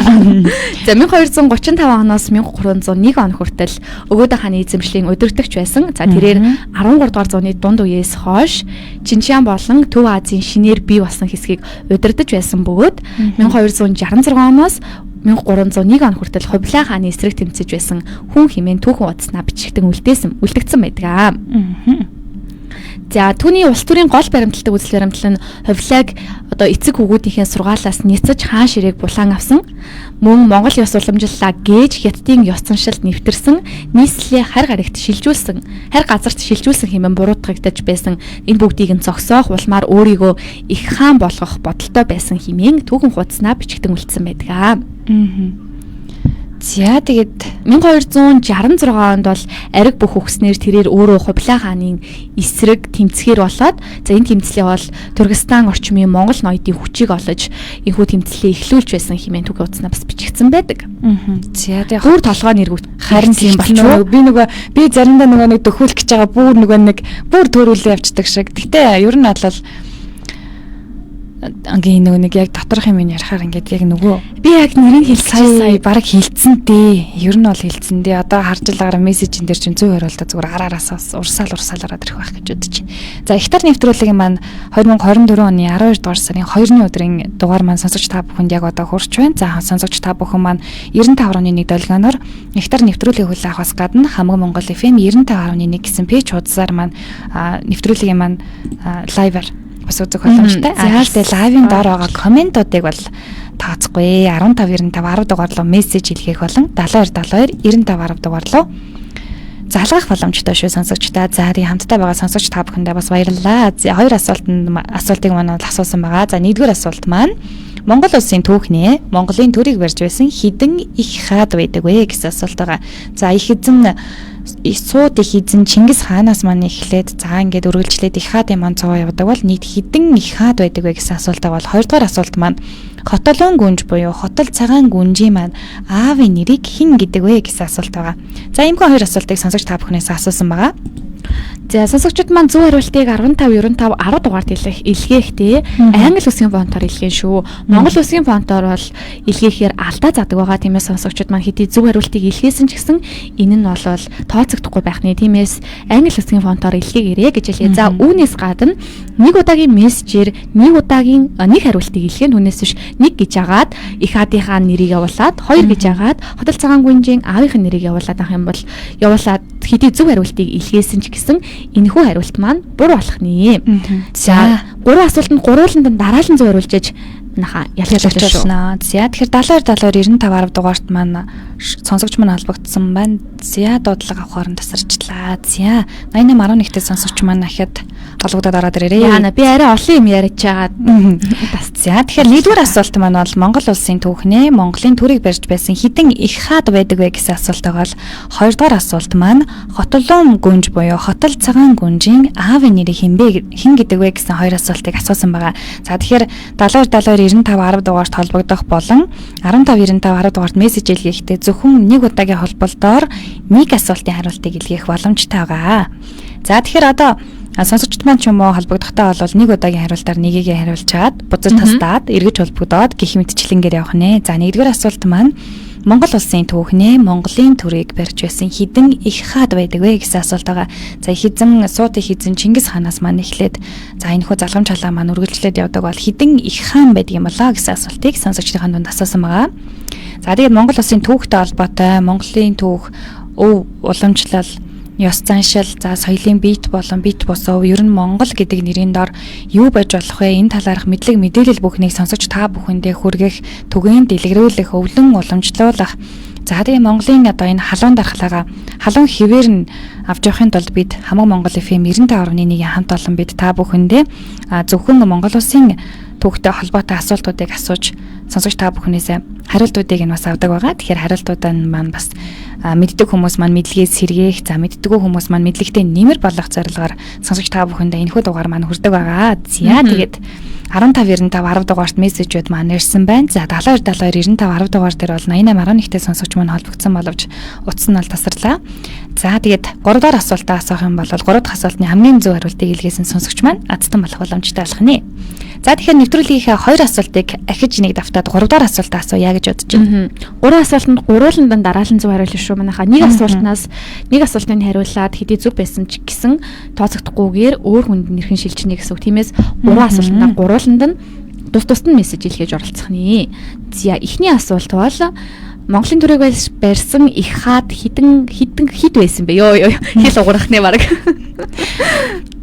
За 1235 оноос 1301 он хүртэл өөдөө хааны эзэмшлийн удирдагч байсан. За тэрээр 13 дугаар зууны дунд үеэс хойш Чинчан болон Төв Азийн шинээр бий болсон хэсгийг удирдах байсан бөгөөд 1266 оноос 1301 он хүртэл Хувлаа хааны эсрэг тэмцэж байсан хүн хэмээн түүхэн утаснаа бичигдэн үлдэгдсэн байдаг. За түүний улс төрийн гол баримталтай үзэл баримтлал нь Хувлааг одоо эцэг хөвгүүдийнхээ сургаалаас няцаж хаан ширээг булаан авсан. Мөн Монгол ёс уламжлалаа гээж хятадын ёс заншилд нэвтэрсэн, нийслэлээ харь гарагт шилжүүлсэн, харь газарт шилжүүлсэн хэмээн буруутгагдаж байсан. Энэ бүгдийг нь зогсоох улмаар өөрийгөө их хаан болгох бодолтой байсан хэмээн түүхэн хуудаснаа бичигдэн үлдсэн байдаг. За тэгээд 1266 онд бол ариг бүх өгснээр тэрээр өөрөө Хувлаа хааны эсрэг тэмцэхээр болоод за энэ тэмцлээ бол Туркестан орчмын Монгол ноёдын хүчийг олж энэхүү тэмцлээ эхлүүлж байсан хэмээн түүх утаснаа бас бичигдсэн байдаг. За тэгээд бүр толгой нэргүүт харин тийм болчихоо. Би заримдаа нөгөө нэг дөхүүлэх гэж байгаа бүр нөгөө нэг бүр төрүүлээ явцдаг шиг. Гэтэ ер нь бол ангийн нэг яг доторх юм ярихаар ингээд яг нөгөө би яг нэрийг хэлчихсэн. сая бараг хилцэн дээ. Ер нь бол хилцэн дээ. Одоо харж байгаагаар мессежэн дээр чинь 100 хариултаа зүгээр араараас урсаал ороод ирэх байх гэж бодож байна. За ихтар нэвтрүүлгийн маань 2024 оны 12 дугаар сарын 2-ны өдрийн дугаар маань сонсогч та бүхэнд яг одоо хүрч байна. За сонсогч та бүхэн маань 95.1 долгионоор ихтар нэвтрүүлгийг хүлээн авахаас гадна Хамаг Монгол FM 95.1 гэсэн пэйж хуудасаар маань нэвтрүүлгийн маань лайваар бас үзэх боломжтой. Гэхдээ лайвын доор байгаа комментуудыг бол тооцохгүй. 1595 10 дугаарлуу мессеж хэлгэх болон 7272 9510 дугаарлуу залгах боломжтой шүү сонсогчдаа. За тийм хамтдаа байгаа сонсогч та бүхэндээ бас баярлалаа. Хоёр асуултыг маань асуусан байгаа. За нэгдүгээр асуулт маань Монгол улсын түүхнээ Монголын төрийг барьж байсан хідэн их хаад байдаг вэ гэсэн асуулт байгаа. За их эзэн сууд их эзэн Чингис хаанаас маань эхлээд за ингээд үргэлжлээд их хаадын манцоо явдаг бол нийт хідэн их хаад байдаг вэ гэсэн асуултаа бол хоёрдугаар асуулт маань Хотолон гүнж буюу Хотол цагаан гүнжийн маань аавын нэрийг хэн гэдэг вэ гэсэн асуулт байгаа. За иймэрхүү хоёр асуултыг сонсогч та бүхнээс асуусан байгаа. За сонсогчид маань 100 хариултыг 15 10 дугаард илгээхдээ англи үсгийн фонтоор илгээн шүү. Монгол үсгийн фонтоор бол илгээхээр алдаа задаг байгаа. Тиймээс сонсогчид маань хэдий 100 хариултыг илгээсэн ч гэсэн энэ нь бол тооцогдохгүй байх нэ. Тиймээс англи үсгийн фонтоор илгээгээрэй гэж хэлье. За үүнээс гадна нэг удаагийн мессежээр нэг удаагийн нэг хариултыг илгээн түүнээс биш нэг гэж агаад их хаадынхаа нэрийг явуулаад хоёр гэж агаад Хотол цагаан гүнжийн аавынхаа нэрийг явуулаад авах юм бол явуулаад хэдий 100 хариултыг илгээсэн ч гэсэн энэхүү хариулт маань буруу болох нэ. За 3 асуултанд гурвууланд дараалан 100 хариулж аж наха ялгуулчихлаа. За тэгэхээр 72 95 10 дугаарт маань сонсогч маань холбогдсон байна. За дуудлага авахаар нь тасарчлаа. За 8811-т сонсогч маань ахад холбогдоод ороод ирээрээ. Яана би арай олон юм яриад чагаад. За тэгэхээр нэгдүгээр асуулт маань бол Монгол улсын түүхнээ Монголын төрийг барьж байсан хідэн их хаад байдаг вэ гэсэн асуулт байгаа бол хоёрдугаар асуулт маань Хотолон гүнж буюу Хотол цагаан гүнжийн аавын нэрийг хэн гэдэг вэ гэсэн хоёр асуултыг асуусан байгаа. За тэгэхээр 72 95 10 дугаарт холбогдох болон 15 95 10 дугаарт мессеж илгээхдээ зөвхөн нэг удаагийн холболтоор нэг асуултын хариултыг илгээх боломжтой байгаа. За тэгэхээр одоо сонсогчд маань ч юм уу холбогдохтой бол нэг удаагийн хариултаар нэгийг хариулж чаад бузар тастаад эргэж холбогдоод гих мэдчлэнгээр явах нэ. За нэгдүгээр асуулт маань Монгол улсын түүхнээ Монголын төрийг барьж байсан хідэн их хаад байдаг вэ гэсэн асуулт байгаа. За их эзэн сууд их эзэн Чингис хаанаас маань эхлээд за энэхүү залгамж халаа маань үргэлжлээд явдаг бол хідэн их хаан байдаг юм болоо гэсэн асуултыг сонсогчдын дунд асуусан байгаа. За тэгээд Монгол улсын түүхтэй холбоотой Монголын түүх өв уламжлал ёс заншил за соёлын бит болон бит босоо ер нь Монгол гэдэг нэрийн дор юу байж болох вэ? Энэ талаарх мэдлэг мэдээлэл бүхнийг сонсож та бүхэндээ хүргэх, түгээн дэлгэрүүлэх, өвлөн уламжлуулах. За тэгээ Монголын одоо энэ халуун дархлаагаа халуун хിവэр нь авч явахын тулд бид Хамаг Монгол FM 95.1-ийн хамт олон бид та бүхэндээ зөвхөн Монгол улсын түүхтэй холбоотой асуултуудыг асууж сонсогч та бүхнээс хариултуудыг нь бас авдаг байгаа. Тэгэхээр хариултуудаа маань бас мэддэг хүмүүс маань мэдлэгээ сэргээх, за мэддэггүй хүмүүс маань мэдлэгтээ нэмэр болгох зорилгоор сонсогч та бүхэндээ энэхүү дугаар маань хүрдэг байгаа. За тэгээд 15 95 10 дугаарт мессежүүд маань ирсэн байна. За 72 72 95 10 дугаар дээр бол 88 11-т сонсогч маань холбогдсон боловч утас нь бол тасарлаа. За тэгээд 3 дахь асуултаа асуух юм бол 3 дахь асуултны хамгийн зөв хариултыг илгээсэн сонсогч маань азтан болох боломжтой болох нэ. За тэгэхээр нэвтрүүлгийнхээ 2 асуултыг ахиж нэг давтаад 3 дахь асуултаа асууя гэж бодож байна. 3 асуултанд гурвууланд дараалан зөв хариулна шүү манайхаа. Нэг асуултнаас нэг асуултыг хариулаад хэдий зөв байсан ч гэсэн тооцогдохгүйгээр өөр хүнд нэрхэн шилжинэ гэсэн үг. Тиймээс 3 асуултанд гурвууланд нь тус-тусад нь мессеж илгээж оролцох нэ. За эхний асуулт бол Монголын төрийг барьсан их хаад хід байсан бэ? Йоо хэл уграх нэ баг.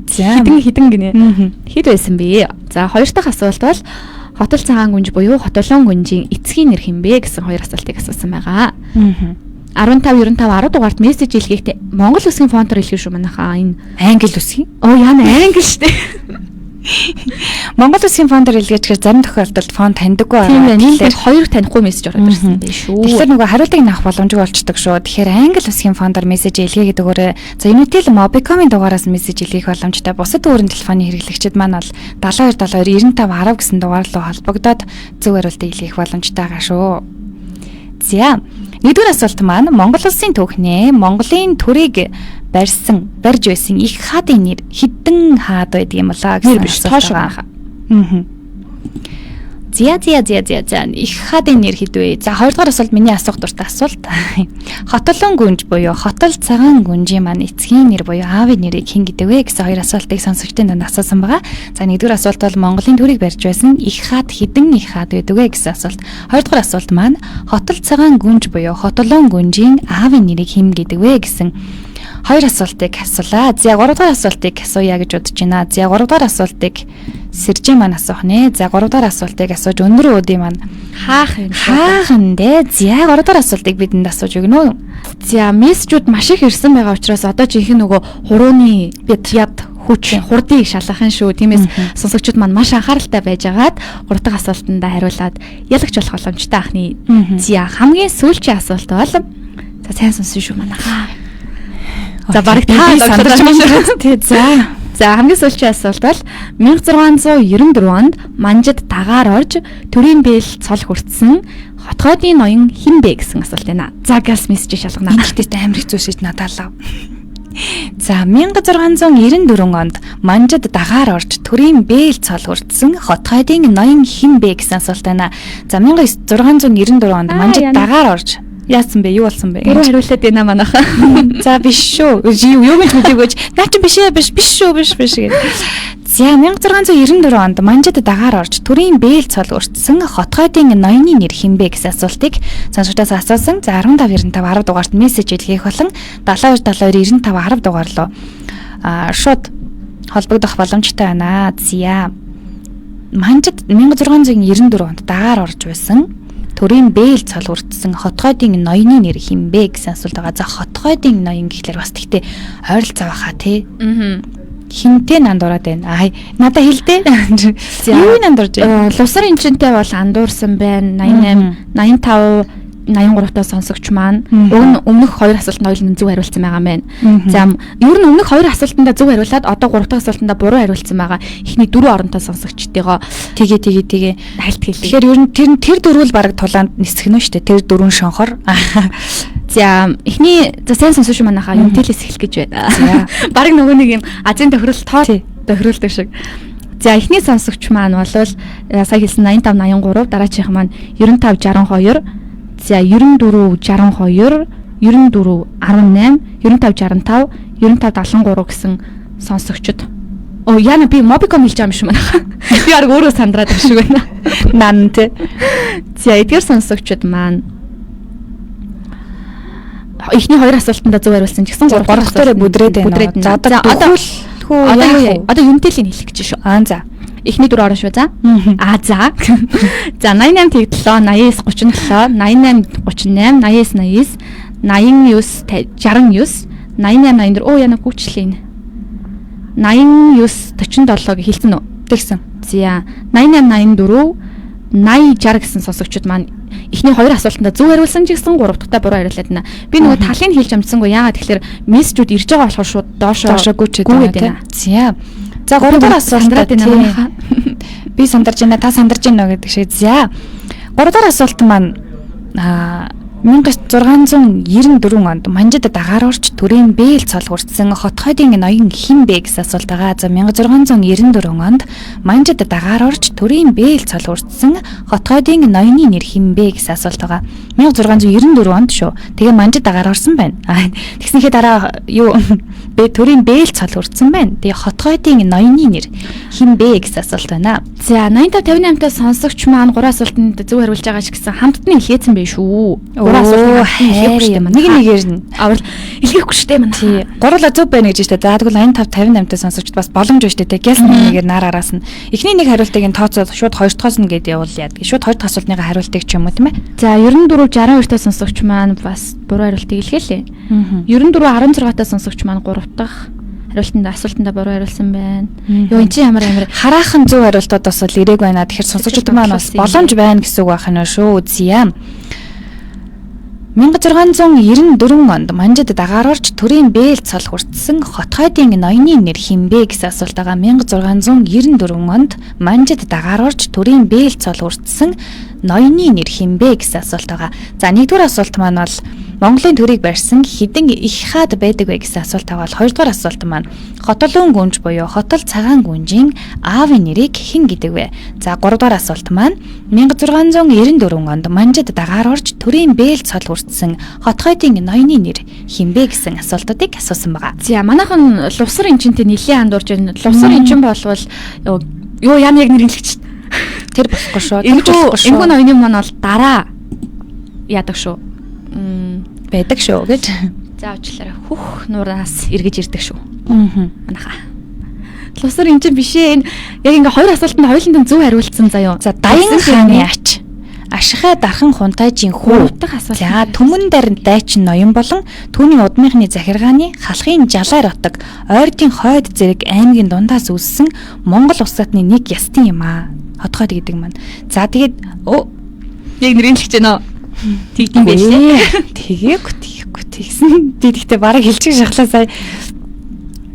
За хідэн гинэ. Хід байсан бэ? За хоёр дахь асуулт бол Хотол цагаан гүнж буюу Хотолон гүнжийн эцгийн нэр хэн бэ гэсэн хоёр асуултыг асуусан байгаа. 15 95 10 дугаарт мессеж илгээхдээ Монгол үсгийн фонтоор илгэн шүү манайхаа. Энэ англи үсгийн. Оо яна англи штэ. Монгол үсгийн фонтоор илгээчихээр зарим тохиолдолд фонт таньдаггүй байгаа. Тэгэхээр хоёр танихгүй мессеж ороод ирсэн байх шүү. Тэгэхээр нөгөө хариултыг авах боломжгүй болчдөг шүү. Тэгэхээр англи үсгийн фонтоор мессеж илгээгээд өгөөрэй. За Unitel Mobicom-ийн дугаараас мессеж илгээх боломжтой. Бусад өөрийн телефоны хэрэглэгчид маань бол 72 72 95 10 гэсэн дугаар руу холбогдоод зөв хариултыг илгээх боломжтой байгаа шүү. За нэгдүгээр асуулт маань Монгол улсын түүхнээ Монголын төрийг барьж байсан их хаадын нэр хідэн хаад байдаг юм болоо гэсэн асуулт байгаа. За их хаадын нэр хэдвэ? За хоёрдугаар асуулт миний асуух дуртай асуулт. Хотолон гүнж буюу хотол цагаан гүнжийн маань эцгийн нэр буюу аавын нэрийг хэн гэдэг вэ гэсэн хоёр асуултыг сонсогчдын дунд асуусан байгаа. За нэгдүгээр асуулт бол Монголын төрийг барьж байсан их хаад хэдэн их хаад байдаг вэ гэсэн асуулт. Хоёрдугаар асуулт маань хотол цагаан гүнж буюу хотолон гүнжийн аавын нэрийг хэн гэдэг вэ гэсэн хоёр асуултыг асуулаа. За 3 дахь асуултыг асууя гэж бодож байна. За 3 дахь асуултыг Сэржээ маань асуух нэ. За 3 дахь асуултыг асууж өндөр өөдий маань хаах нэ. За 3 дахь асуултыг бидэнд асууж өгнө үү? За мессежүүд маш их ирсэн байгаа учраас одоо жинхэнэ нөгөө хурууны яд хүч хурдыг шалгахын шүү. Тиймээс сонсогчид маань маш анхааралтай байжгаад 3 дахь асуултанд хариулаад ялагч болох боломжтой ахны. За хамгийн сүүлчийн асуулт бол за сайн сонсон шүү манайхаа. За бараг та сандарч байна. За хамгийн сүүлчийн асуулт бол 1694 онд Манжид дагаар орж төрийн бээл цол хүртсэн хотгоодын ноён хэн бэ гэсэн асуулт байна. За газ мессеж шалгана. Энэ ихтэй амар хэцүү шийд надад лав. За 1694 онд Манжид дагаар орж төрийн бээл цол хүртсэн хотгоодын ноён хэн бэ гэсэн асуулт байна. За 1694 онд Манжид дагаар орж яасан бэ? Юу болсон бэ? Гурван хариулаад байна манайхаа. За биш шүү. Юу гэж хэлээгөөч. Наа чи биш шүү гэдэг. За 1694 онд Манжид дагаар орж төрийн бээл цол өртсөн хотгоодын ноёны нэр хэн бэ гэсэн асуултыг сонсогчдоос асуусан. За 1595 10 дугаарт мессеж илгээх болон 7272 95 10 дугаар руу шууд холбогдох боломжтой байна. За Манжид 1694 онд дагаар орж байсан төрийн бээл цол хүртсэн хотгоодын ноёны нэр хэн бэ гэсэн асуулт байгаа. За хотгоодын ноён гэхлээр бас тэгтээ ойрол завхаа тий. Хинтээ нандураад байна. Аа надад хэлдэ. Юу нандурж байна? Лусар энчинтэй бол андуурсан байна. 88 85 83-таа сонсогч маань өмнөх хоёр асуултанд хоёулын зөв хариулсан байгаа мэн. За ер нь өмнөх хоёр асуултанд зөв хариулаад одоо 3 дахь асуултанд буруу хариулсан байгаа. Эхний 4 оронтой сонсогчдыгоо тэгээ хальт хэлээ. Тэгэхээр ер нь тэр дөрвөл баг тулаанд нисгэнэ шүү дээ. Тэр дөрвөн шонхор. За эхний сайн сонсогч манайхаа юмтэлээс эхлэх гэж байна. За баг нөгөө нэг юм азийн тохирол тохиролдог шиг. За эхний сонсогч маань бол сая хэлсэн 85 83 дараачих маань 95 62 за 94 62 94 18 95 65 95 73 гэсэн сонсогчд. Яна би Mobicom хэлж байгаа юм шиг байна. Би арга өөрөө сандраад байгаа шиг байна. Нан тэ. За эдгээр сонсогчд маань эхний хоёр асуултанд зөв хариулсан ч гэсэн 3 дахь асуултанд бүдрээд байна. За одоо юмтэлийн хэлэх гэж шүү. За эхний 4 орно шүү. За. За. За 88 87 89 37 88 38 89 89 89 89 88 яна гүчлээ. 89 47 гэж хэлсэн үү? Тэгсэн. За 88 84 80 60 гэсэн сонсогчд маань эхний хоёр асуултанд зөв хариулсан ч гэсэн 3 дахьтаа буруу хариулаад байна. Би нөгөө талыг хэлж амжсангүй. Яагаад тэгэхээр мессежүүд ирж байгаа болохоор шууд доошоо гүчээд байна. За 3 дахь асуултанд би сандарч байна. Та сандарч байна гэдэг шиг. За 3 дахь асуулт маань 1694 онд Манжид дагаар орж төрийн бээл цол хүртсэн хотгоодын ноён хэн бэ гэсэн асуулт байгаа. За 1694 онд Манжид дагаар орж төрийн бээл цол хүртсэн хотгоодын ноёны нэр хэн бэ гэсэн асуулт байгаа. 1694 онд шүү. Тэгээ Манжид дагаар орсон байна. Тэгснийхээ дараа юу төрийн бээл цол хүртсэн байна. Тэгээ хотгоодын ноёны нэр хэн бэ гэсэн асуулт байна. За 85 58-тай сонсогч маань 3 асуултанд зөв хариулж байгаа ч гэсэн хамтдаа илгээсэн байх шүү. Нэгээр нь авал илгээхгүй штэ мань. Тий. Гурлаа зөв байна гэж штэ. За тэгвэл 85 58-тай сонсогчд бас боломж штэ. Тэгээс нэгээр наараас нь эхний нэг хариултыг нь тооцоод шууд хоёр дахь нь гээд явуул яад. Шууд хоёр дахь асуултны хариултыг ч юм уу тийм ээ. За 94 62-тай сонсогч маань бас буруу хариултыг илгээлээ. 94 16-тай сонсогч маань 3 дахь асуултанда буруу хариулсан байна. Йоо эн чинь ямар хараахан зөв хариултууд бас л ирээг байна. Тэгэхээр сонсогчд маань бас боломж байна гэсэн үг байна шүү. Зям. 1694 онд Манжид дагаар орж төрийн бээл цол хүртсэн хотгоодын ноёны нэр хэн бэ гэсэн асуулт байгаа. 1694 онд Манжид дагаар орж төрийн бээл цол хүртсэн ноёны нэр хинбэ гэсэн асуулт байгаа. За нэгдүгээр асуулт маань бол Монголын төрийг барьсан хэдэн их хаад байдаг вэ гэсэн асуулт байгаа. Хоёрдугаар асуулт маань хотолон гүнж буюу хотол цагаан гүнжийн аавын нэрийг хэн гэдэг вэ? За гуравдугаар асуулт маань 1694 онд Манжид дагаар орж төрийн бээл цол хүртсэн хот хойдын ноёны нэр хинбэ гэсэн асуултуудыг асуусан байгаа. За манайхан лувсар энчинтэй нэлээд андуурж байна. Лувсар энчин болвол юу яам яг нэрлэгч тэр болохгүй шүү. Энэхүү ноёны маань бол дараа яадаг шүү. Байдаг шүү гэж. За уучлаарай. Хүүх нураас эргэж ирдэг шүү. Манайха. Лувсар энчин биш ээ. Энэ яг ингээ хоёр асуултанд хоёуланд зөв хариулсан заяа. За Даян хааны ач. Ашихай дархан хунтайжийн хүү. За Түмэн дарин дайчин ноён болон түүний удмынхны захиргааны халахын жалаар отог ойрдын хойд зэрэг аймгийн дундаас үүссэн Монгол улс орны нэг ястын юм аа. Хотхойд гэдэг маань. За тэгээд яг нэрлэгч байна. Тэгдэм байлээ. Тэгээгүй тэгсэн. Би тэгтээ бараг хэлчих шахлаа сая.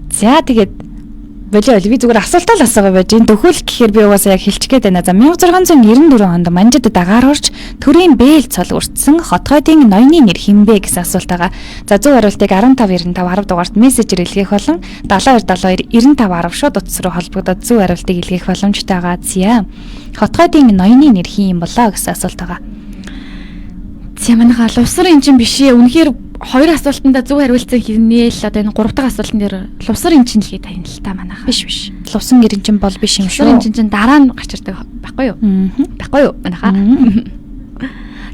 За тэгээд болоо би зүгээр асуултаа л асуугаа байж. Энэ төхөөл гэхээр би угаасаа яг хэлчих гээд байна. За 1694 онд Манжид дагаар орж төрийн бээл цол үрдсэн хотхойдын ноёны нэр хинбэ гэсэн асуулт байгаа. За зөв хариултыг 1595 10 дугаарт мессежээр илгээх болон 7272 9510 шууд утас руу холбогдоод зөв хариултыг илгээх боломжтой байгаа. Зя. Хотхойдын ноёны нэр хин юм болоо гэсэн асуулт байгаа. За манайха лувсар энчин биш ээ. Үнэхээр хоёр асуултанда зөв хариулсан хэрнээ л одоо энэ гурав дахь асуултан дээр лувсар энчин л гээд тань л та манайха. Биш. Лувсан гэрэнчин бол биш юм шүү. Лувсар энчин чинь дараа нь гарч ирдэг байхгүй юу? Байхгүй юу манайха.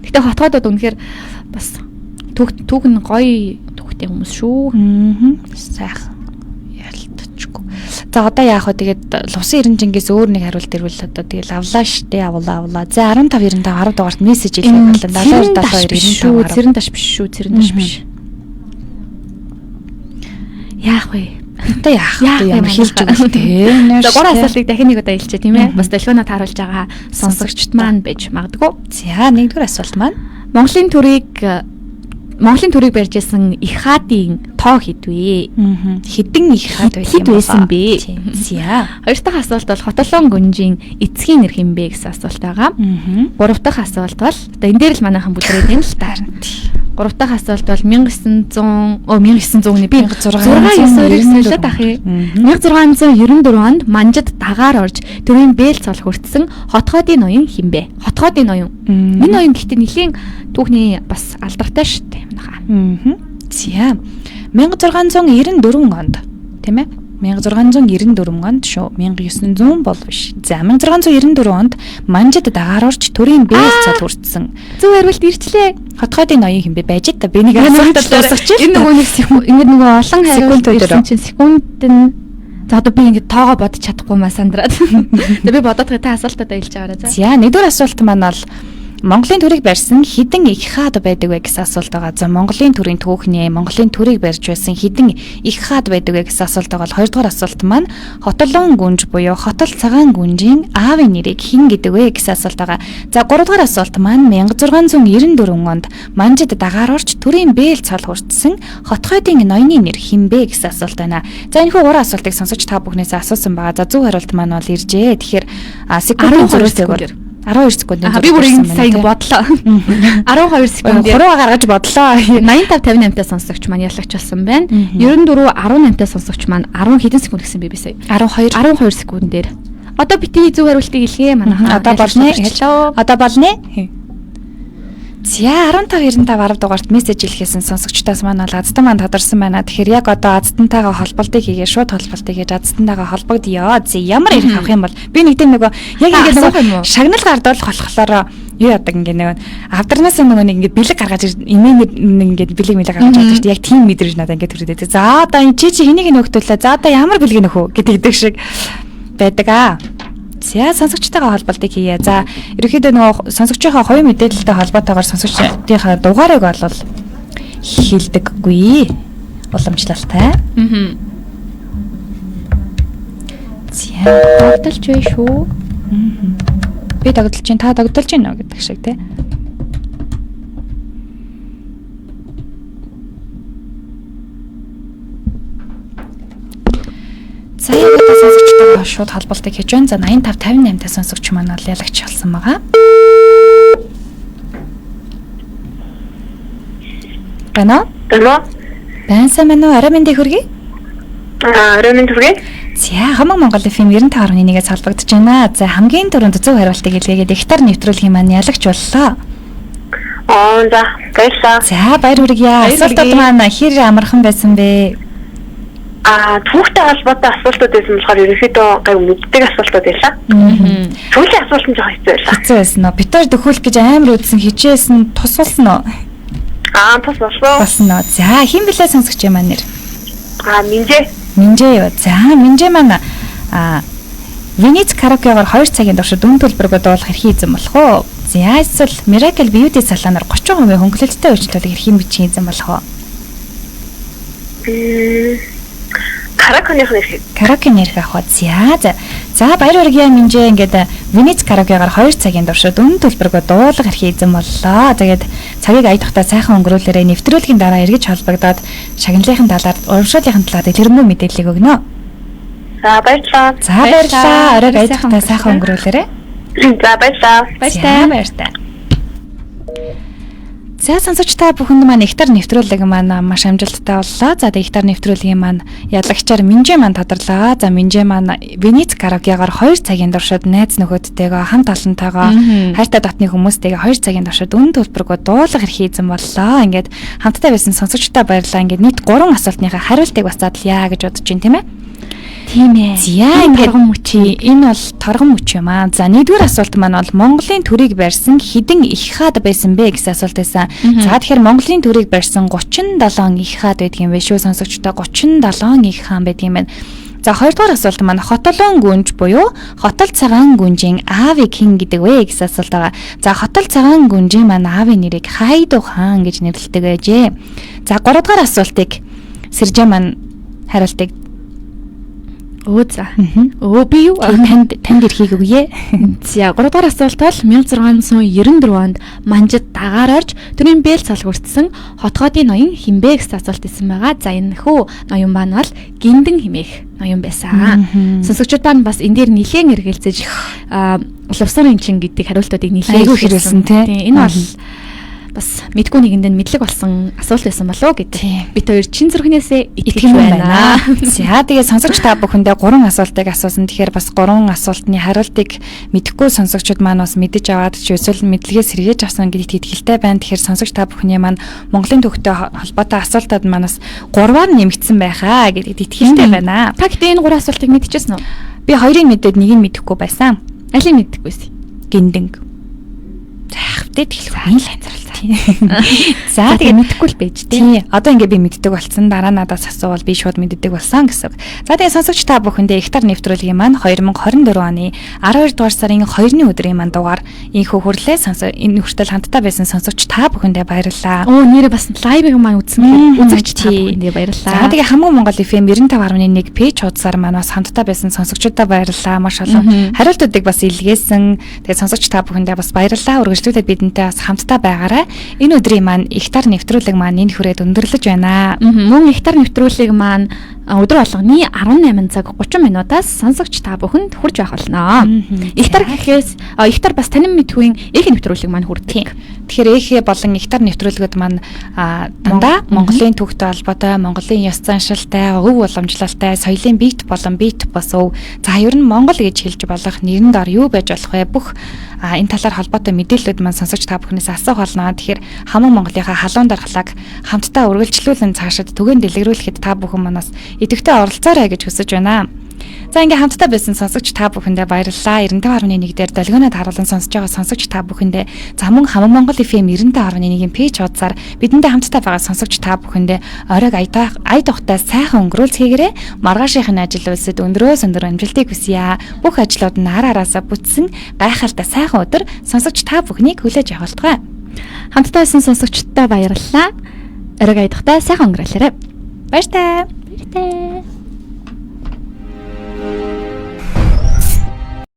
Гэтэ хотгодод үнэхээр бас түүхэн гоё түүхтэй хүмүүс шүү. Сайхан. Ялтчихгүй. За одоо яах вэ? Тэгээд лувсан эренжингээс өөр нэг хариулт ирвэл одоо тэгэл авлаа штэ авлаа. За 1595 10 дугаарт мессеж илгээх болон 72 цэрэн таш биш шүү. Цэрэн таш биш. Яах вэ? Одоо яах вэ? Ямар хэлж өгөх те. За гурван асуултыг дахин нэг удаа хэлчихэ тийм ээ. Бас телефоноор тааруулж байгаа сонсогчд маань байж магадгүй. За нэгдүгээр асуулт маань Монголын төрийг барьж исэн их хаадын тоо хэд вэ? Хэдэн их хаад байсан бэ? За. Хоёр дахь асуулт бол хотолон гүнжийн эцгийн нэр хэн бэ гэсэн асуулт байгаа. Гурав дахь асуулт бол одоо энэ дээр л манайхан бүлрээд байна л та. Гурав дахь асуулт бол 1900-ны би 1692-ыг солиод ах юм. 1694 онд Манжид дагаар орж төрийн бээл цол хүртсэн хотхойдын ноён хэн бэ? Хотхойдын ноён. Энэ ноён гэхдээ нэлийн түүхний бас алдартай шүү дээ. За 1694 онд тийм ээ 1694 онд шүү 1900 бол биш. За 1694 онд Манжид дагаар орж төрийн бээл цол хүртсэн. Зөв хариулт ирчлээ. Хотхойдын ноён хэн бэ? Байж та би нэг асуултад дуусгачих. Энэ нөгөө олон хариулт ирсэн чинь секунд нь за одоо би ингэ тоогоо бодож чадахгүй маа сандраад. Тэгээ би бодоод та асуултаа хэлж байгаарай. За нэгдүгээр асуулт маань бол Монголын төрийг барьсан хэдэн их хаад байдаг вэ гэсэн асуулт байгаа. За Монголын төрийн түүхний Монголын төрийг барьж байсан хэдэн их хаад байдаг вэ гэсэн асуулт байгаа. Хоёрдугаар асуулт маань хотолон гүнж буюу хотол цагаан гүнжийн аавын нэрийг хэн гэдэг вэ гэсэн асуулт байгаа. За гуравдугаар асуулт маань 1694 онд Манжид дагаар орж төрийн бээл цол хүртсэн хотхойдын ноёны нэр хэн бэ гэсэн асуулт байна. За энэ гурван асуултыг сонсож та бүхнээс асуусан байгаа. За зөв хариулт маань бол иржээ. Тэгэхээр секунд 12 секунд 12 секунд. Би бүр ингэ сайн бодлоо. 12 секунд. Хуруу гаргаж бодлоо. 8558-тай сонсогч маань ялагч болсон байна. 94 18-тай сонсогч маань 10 хэдэн секунд гэсэн бэ сая? 12 секундээр. Одоо бити зөв хариултыг илгээ манайхаа. Одоо болно. Одоо болно. За 1595 10 дугаарт мессеж илгээсэн сонсогчдоос маань бол аздан маань тодорсон байна. Тэгэхээр яг одоо аздантайгаа холболтыг хийгээ шууд холболтыг хийж аздантайгаа холбогдъё. Зэ ямар ирэх авах юм бол би нэг тийм нөгөө яг ингэ шагнал гардуулах болохоор юу яадаг ингэ нэг авдарнаас нөгөө нэг ингэ бэлэг гаргаж имэйл ингэ бэлэг гаргаж авдаг шүү дээ. Яг тийм мэдрэж надад ингэ төрөдөө. За одоо энэ чи хэнийг нөхтөлөө. За одоо ямар бэлэг нөхөө гэдэг шиг байдаг аа. За сонсогчтойгоо холболтыг хийе. За ерөнхийдөө нөгөө сонсогчийнхоо хувийн мэдээлэлтэй холбоотойгоор сонсогчдийнхаа дугаарыг бол хэлдэггүй. Уламжлалтай. За тогтолж бай шүү. Би тогтолж чинь та тогтолж гинэ гэдэг шиг тий. За яг одоо сонсогчтойгоо шууд холболтыг хийж байна. За 8558-тай сонсогч маань бол ялагч болсон байгаа. Байна уу? Байна уу? Арай мэндийг хүргэе. Арай мэнд хүргэе. За хамаг Монгол FM 95.1-ээс холбогдож байна. За хамгийн түрүүнд зөв хариултыг илгээгээд ихтар нэвтрүүлгийн маань ялагч боллоо. За баярлалаа. За баяр хүргье. Асуултууд маань хэр амархан байсан бэ? Түүхтэй холбоотой асуултууд байсан болохоор ерөнхийдөө гай мэддэг асуултууд байлаа. Түүхийн асуулт нь жоохон хэцүү байлаа. Хэцүү байсан уу? Бид нар дөхүүлэх гэж амар үдсэн хичээсэн тус болсон уу? Тус болсон. Болсон уу? За хэн блэ сонсогч юм аа нэр? Минжээ. Минжээ юу? За Минжээ маань Венец караокегаар 2 цагийн туршид дүн төлбөргөө дуулах эрхий эзэн болох уу? За эсвэл Miracle Beauty салоноор 30% хөнгөлөлттэй үйлчлүүлэх эрхийн бичгийн эзэн болох уу? Караоке нэрх авах. За баяр хүргье Минжээ. Ингээд Венец караокегаар 2 цагийн туршид дүн төлбөргөө дуулах эрхий эзэн боллоо. Тэгээд цагийг ая тухтай сайхан өнгөрүүлээрээ нэвтрүүлгийн дараа эргэж холбогдоод шагналын талаар урамшууллын талаар илэрхийлэн мэдээлэл өгнө. За баярлалаа. Оройг ая тухтай сайхан өнгөрүүлээрээ. За баярлалаа. Баярлалаа. За сонсогч та бүхэнд маань ихтар нэвтрүүлэг маань маш амжилттай боллоо. За ихтар нэвтрүүлгийн маань ялагчаар Минжээ маань тодорлоо. За Минжээ маань Венец караокегаар 2 цагийн туршид найз нөхөдтэйгээ хамт олонтойгоо хайртай дотны хүмүүстэйгээ 2 цагийн туршид үн төлбөргөө дуулах эрхий эзэн боллоо. Ингээд хамтдаа байсан сонсогчтой баярлалаа. Ингээд нийт 3 асуултныхаа хариултыг бас задлаа гэж бодож байна, тийм ээ? Тийм ээ. За ингээд энэ бол торгон мөч юм аа. За нэгдүгээр асуулт маань бол Монголын төрийг барьсан хэдэн их хаад байсан бэ гэсэн асуулт байсан. За тэгэхээр Монголын төрийг барьсан 37 их хаад байдаг юм биш үү сонсогчдоо 37 их хаан байдаг юм байна. За хоёрдугаар асуулт маань хотолон гүнж буюу хотол цагаан гүнжийн аавыг хэн гэдэг вэ гэсэн асуулт байгаа. За хотол цагаан гүнжийн маань аавын нэрийг Хайду хаан гэж нэрлэдэг байжээ. За гуравдугаар асуултыг Сэржээ маань хариултыг би юу танд эрхийг өгье. За 3 дахь асуулт бол 1694 онд Манжид дагаар орж төрийн бэл салгуурдсан хотгоодын ноён хинбэ гэсэн асуулт исэн байгаа. За энэ хүү ноён маань бол Гиндэн химээх ноён байсан. Сонсогчдод маань бас энэ дээр нилээн эргэлзэж улавсан энчин гэдэг хариултуудыг нилээн хэрэглэсэн тийм. Энэ бол бас мэдгүй нэгэнд нь мэдлэг болсон асуулт байсан болов уу гэдэг. Бид хоёр чин зүрхнээсээ итгэж байна. За тэгээ сонсогч та бүхэндээ 3 асуултыг асуусан. Тэгэхээр бас 3 асуултны хариултыг мэдэхгүй сонсогчид маань бас мэдэж аваад ч эсвэл мэдлэгээс сэргээж авсан гэдэгт итгэлтэй байна. Тэгэхээр сонсогч та бүхний маань Монголын төвхтэй холбоотой асуултууд манаас 3-аар нэмэгдсэн байхаа гэдэгт итгэлтэй байна. Та гэдэг энэ 3 асуултыг мэдчихсэн үү? Би 2-ыг мэдээд 1-ийг мэдэхгүй байсан. Алийг мэддэггүйсэн? Гиндэнг. Заахвдээ тэгэхээр энэ л анзаарал. За тэгээ мэдэхгүй л байж тий. Одоо ингээ би мэддэг болсон. Дараа надаас асуувал би шууд мэддэг болсон гэсэн. За тэгээ сонсогч та бүхэндээ ихтар нэвтрүүлгийн маань 2024 оны 12 дугаар сарын 2-ны өдрийн маань дугаар инхүү хүрлээ энэ хүртэл хамтдаа байсан сонсогч та бүхэндээ баярлалаа. Нэрээ бас лайвыг маань үзсэн үзэгч та бүхэндээ баярлалаа. За тэгээ хамаг Монгол FM 95.1 пэйж хуудасаар маань бас хамтдаа байсан сонсогчдод баярлалаа. Маш олон хариултуудыг бас илгээсэн. Тэгээ сонсогч та бүхэндээ бас баярлалаа. Үргэлжлүүлээд бидэнтэй бас хамтдаа байгаарай. Энэ өдрийн маань ихтар нэвтрүүлэг маань энэ хүрээд өндөрлөж байна. Мөн ихтар нэвтрүүлэг маань өдөр болгоны 18 цаг 30 минутаас сонсогч та бүхэнд хүрж байх болно. Ихтар гэхээс ихтар бас танин мэдхүйн их нэвтрүүлэг маань хүрдэг. Тэгэхээр их болон ихтар нэвтрүүлгүүд маань дандаа Монголын төвхтэй холбоотой, Монголын ёс заншилтай, өв уламжлалтай, соёлын бит болон бит бос өв. За ер нь Монгол гэж хэлж болох нэрэн дор юу байж болох вэ? Бүх энэ талаар холбоотой мэдээллүүд маань сонсогч та бүхнээс асуух болно. Тэгэхээр хамаг Монголынхаа халуун дархлааг хамтдаа үргэлжлүүлэн цаашид түгээн дэлгэрүүлэхэд та бүхэн манаас идэвхтэй оролцоорой гэж хүсэж байна. За ингээ хамтдаа байсан сонсогч та бүхэндээ баярлалаа. 95.1 дээр долгионод харуулсан сонсож байгаа сонсогч та бүхэндээ замун хамаг Монгол FM 95.1-ийн пэйж хуудасаар бидэнтэй хамтдаа байгаа сонсогч та бүхэндээ оройг ая тухтай сайхан өнгөрүүлцгээгээрэй. Маргаашийн ажил үйлсэд өндрөөс өндөр амжилтыг хүсье. Бүх ажлууд нь араасаа бүтсэн гайхалтай сайхан өдөр сонсогч та бүхнийг хүлээж авалтгай. Хамтдаа байсан сонсогчдод баярлалаа. Оройг ая тухтай сайхан өнгөрүүлээрэй. Баяртай. Баяртай.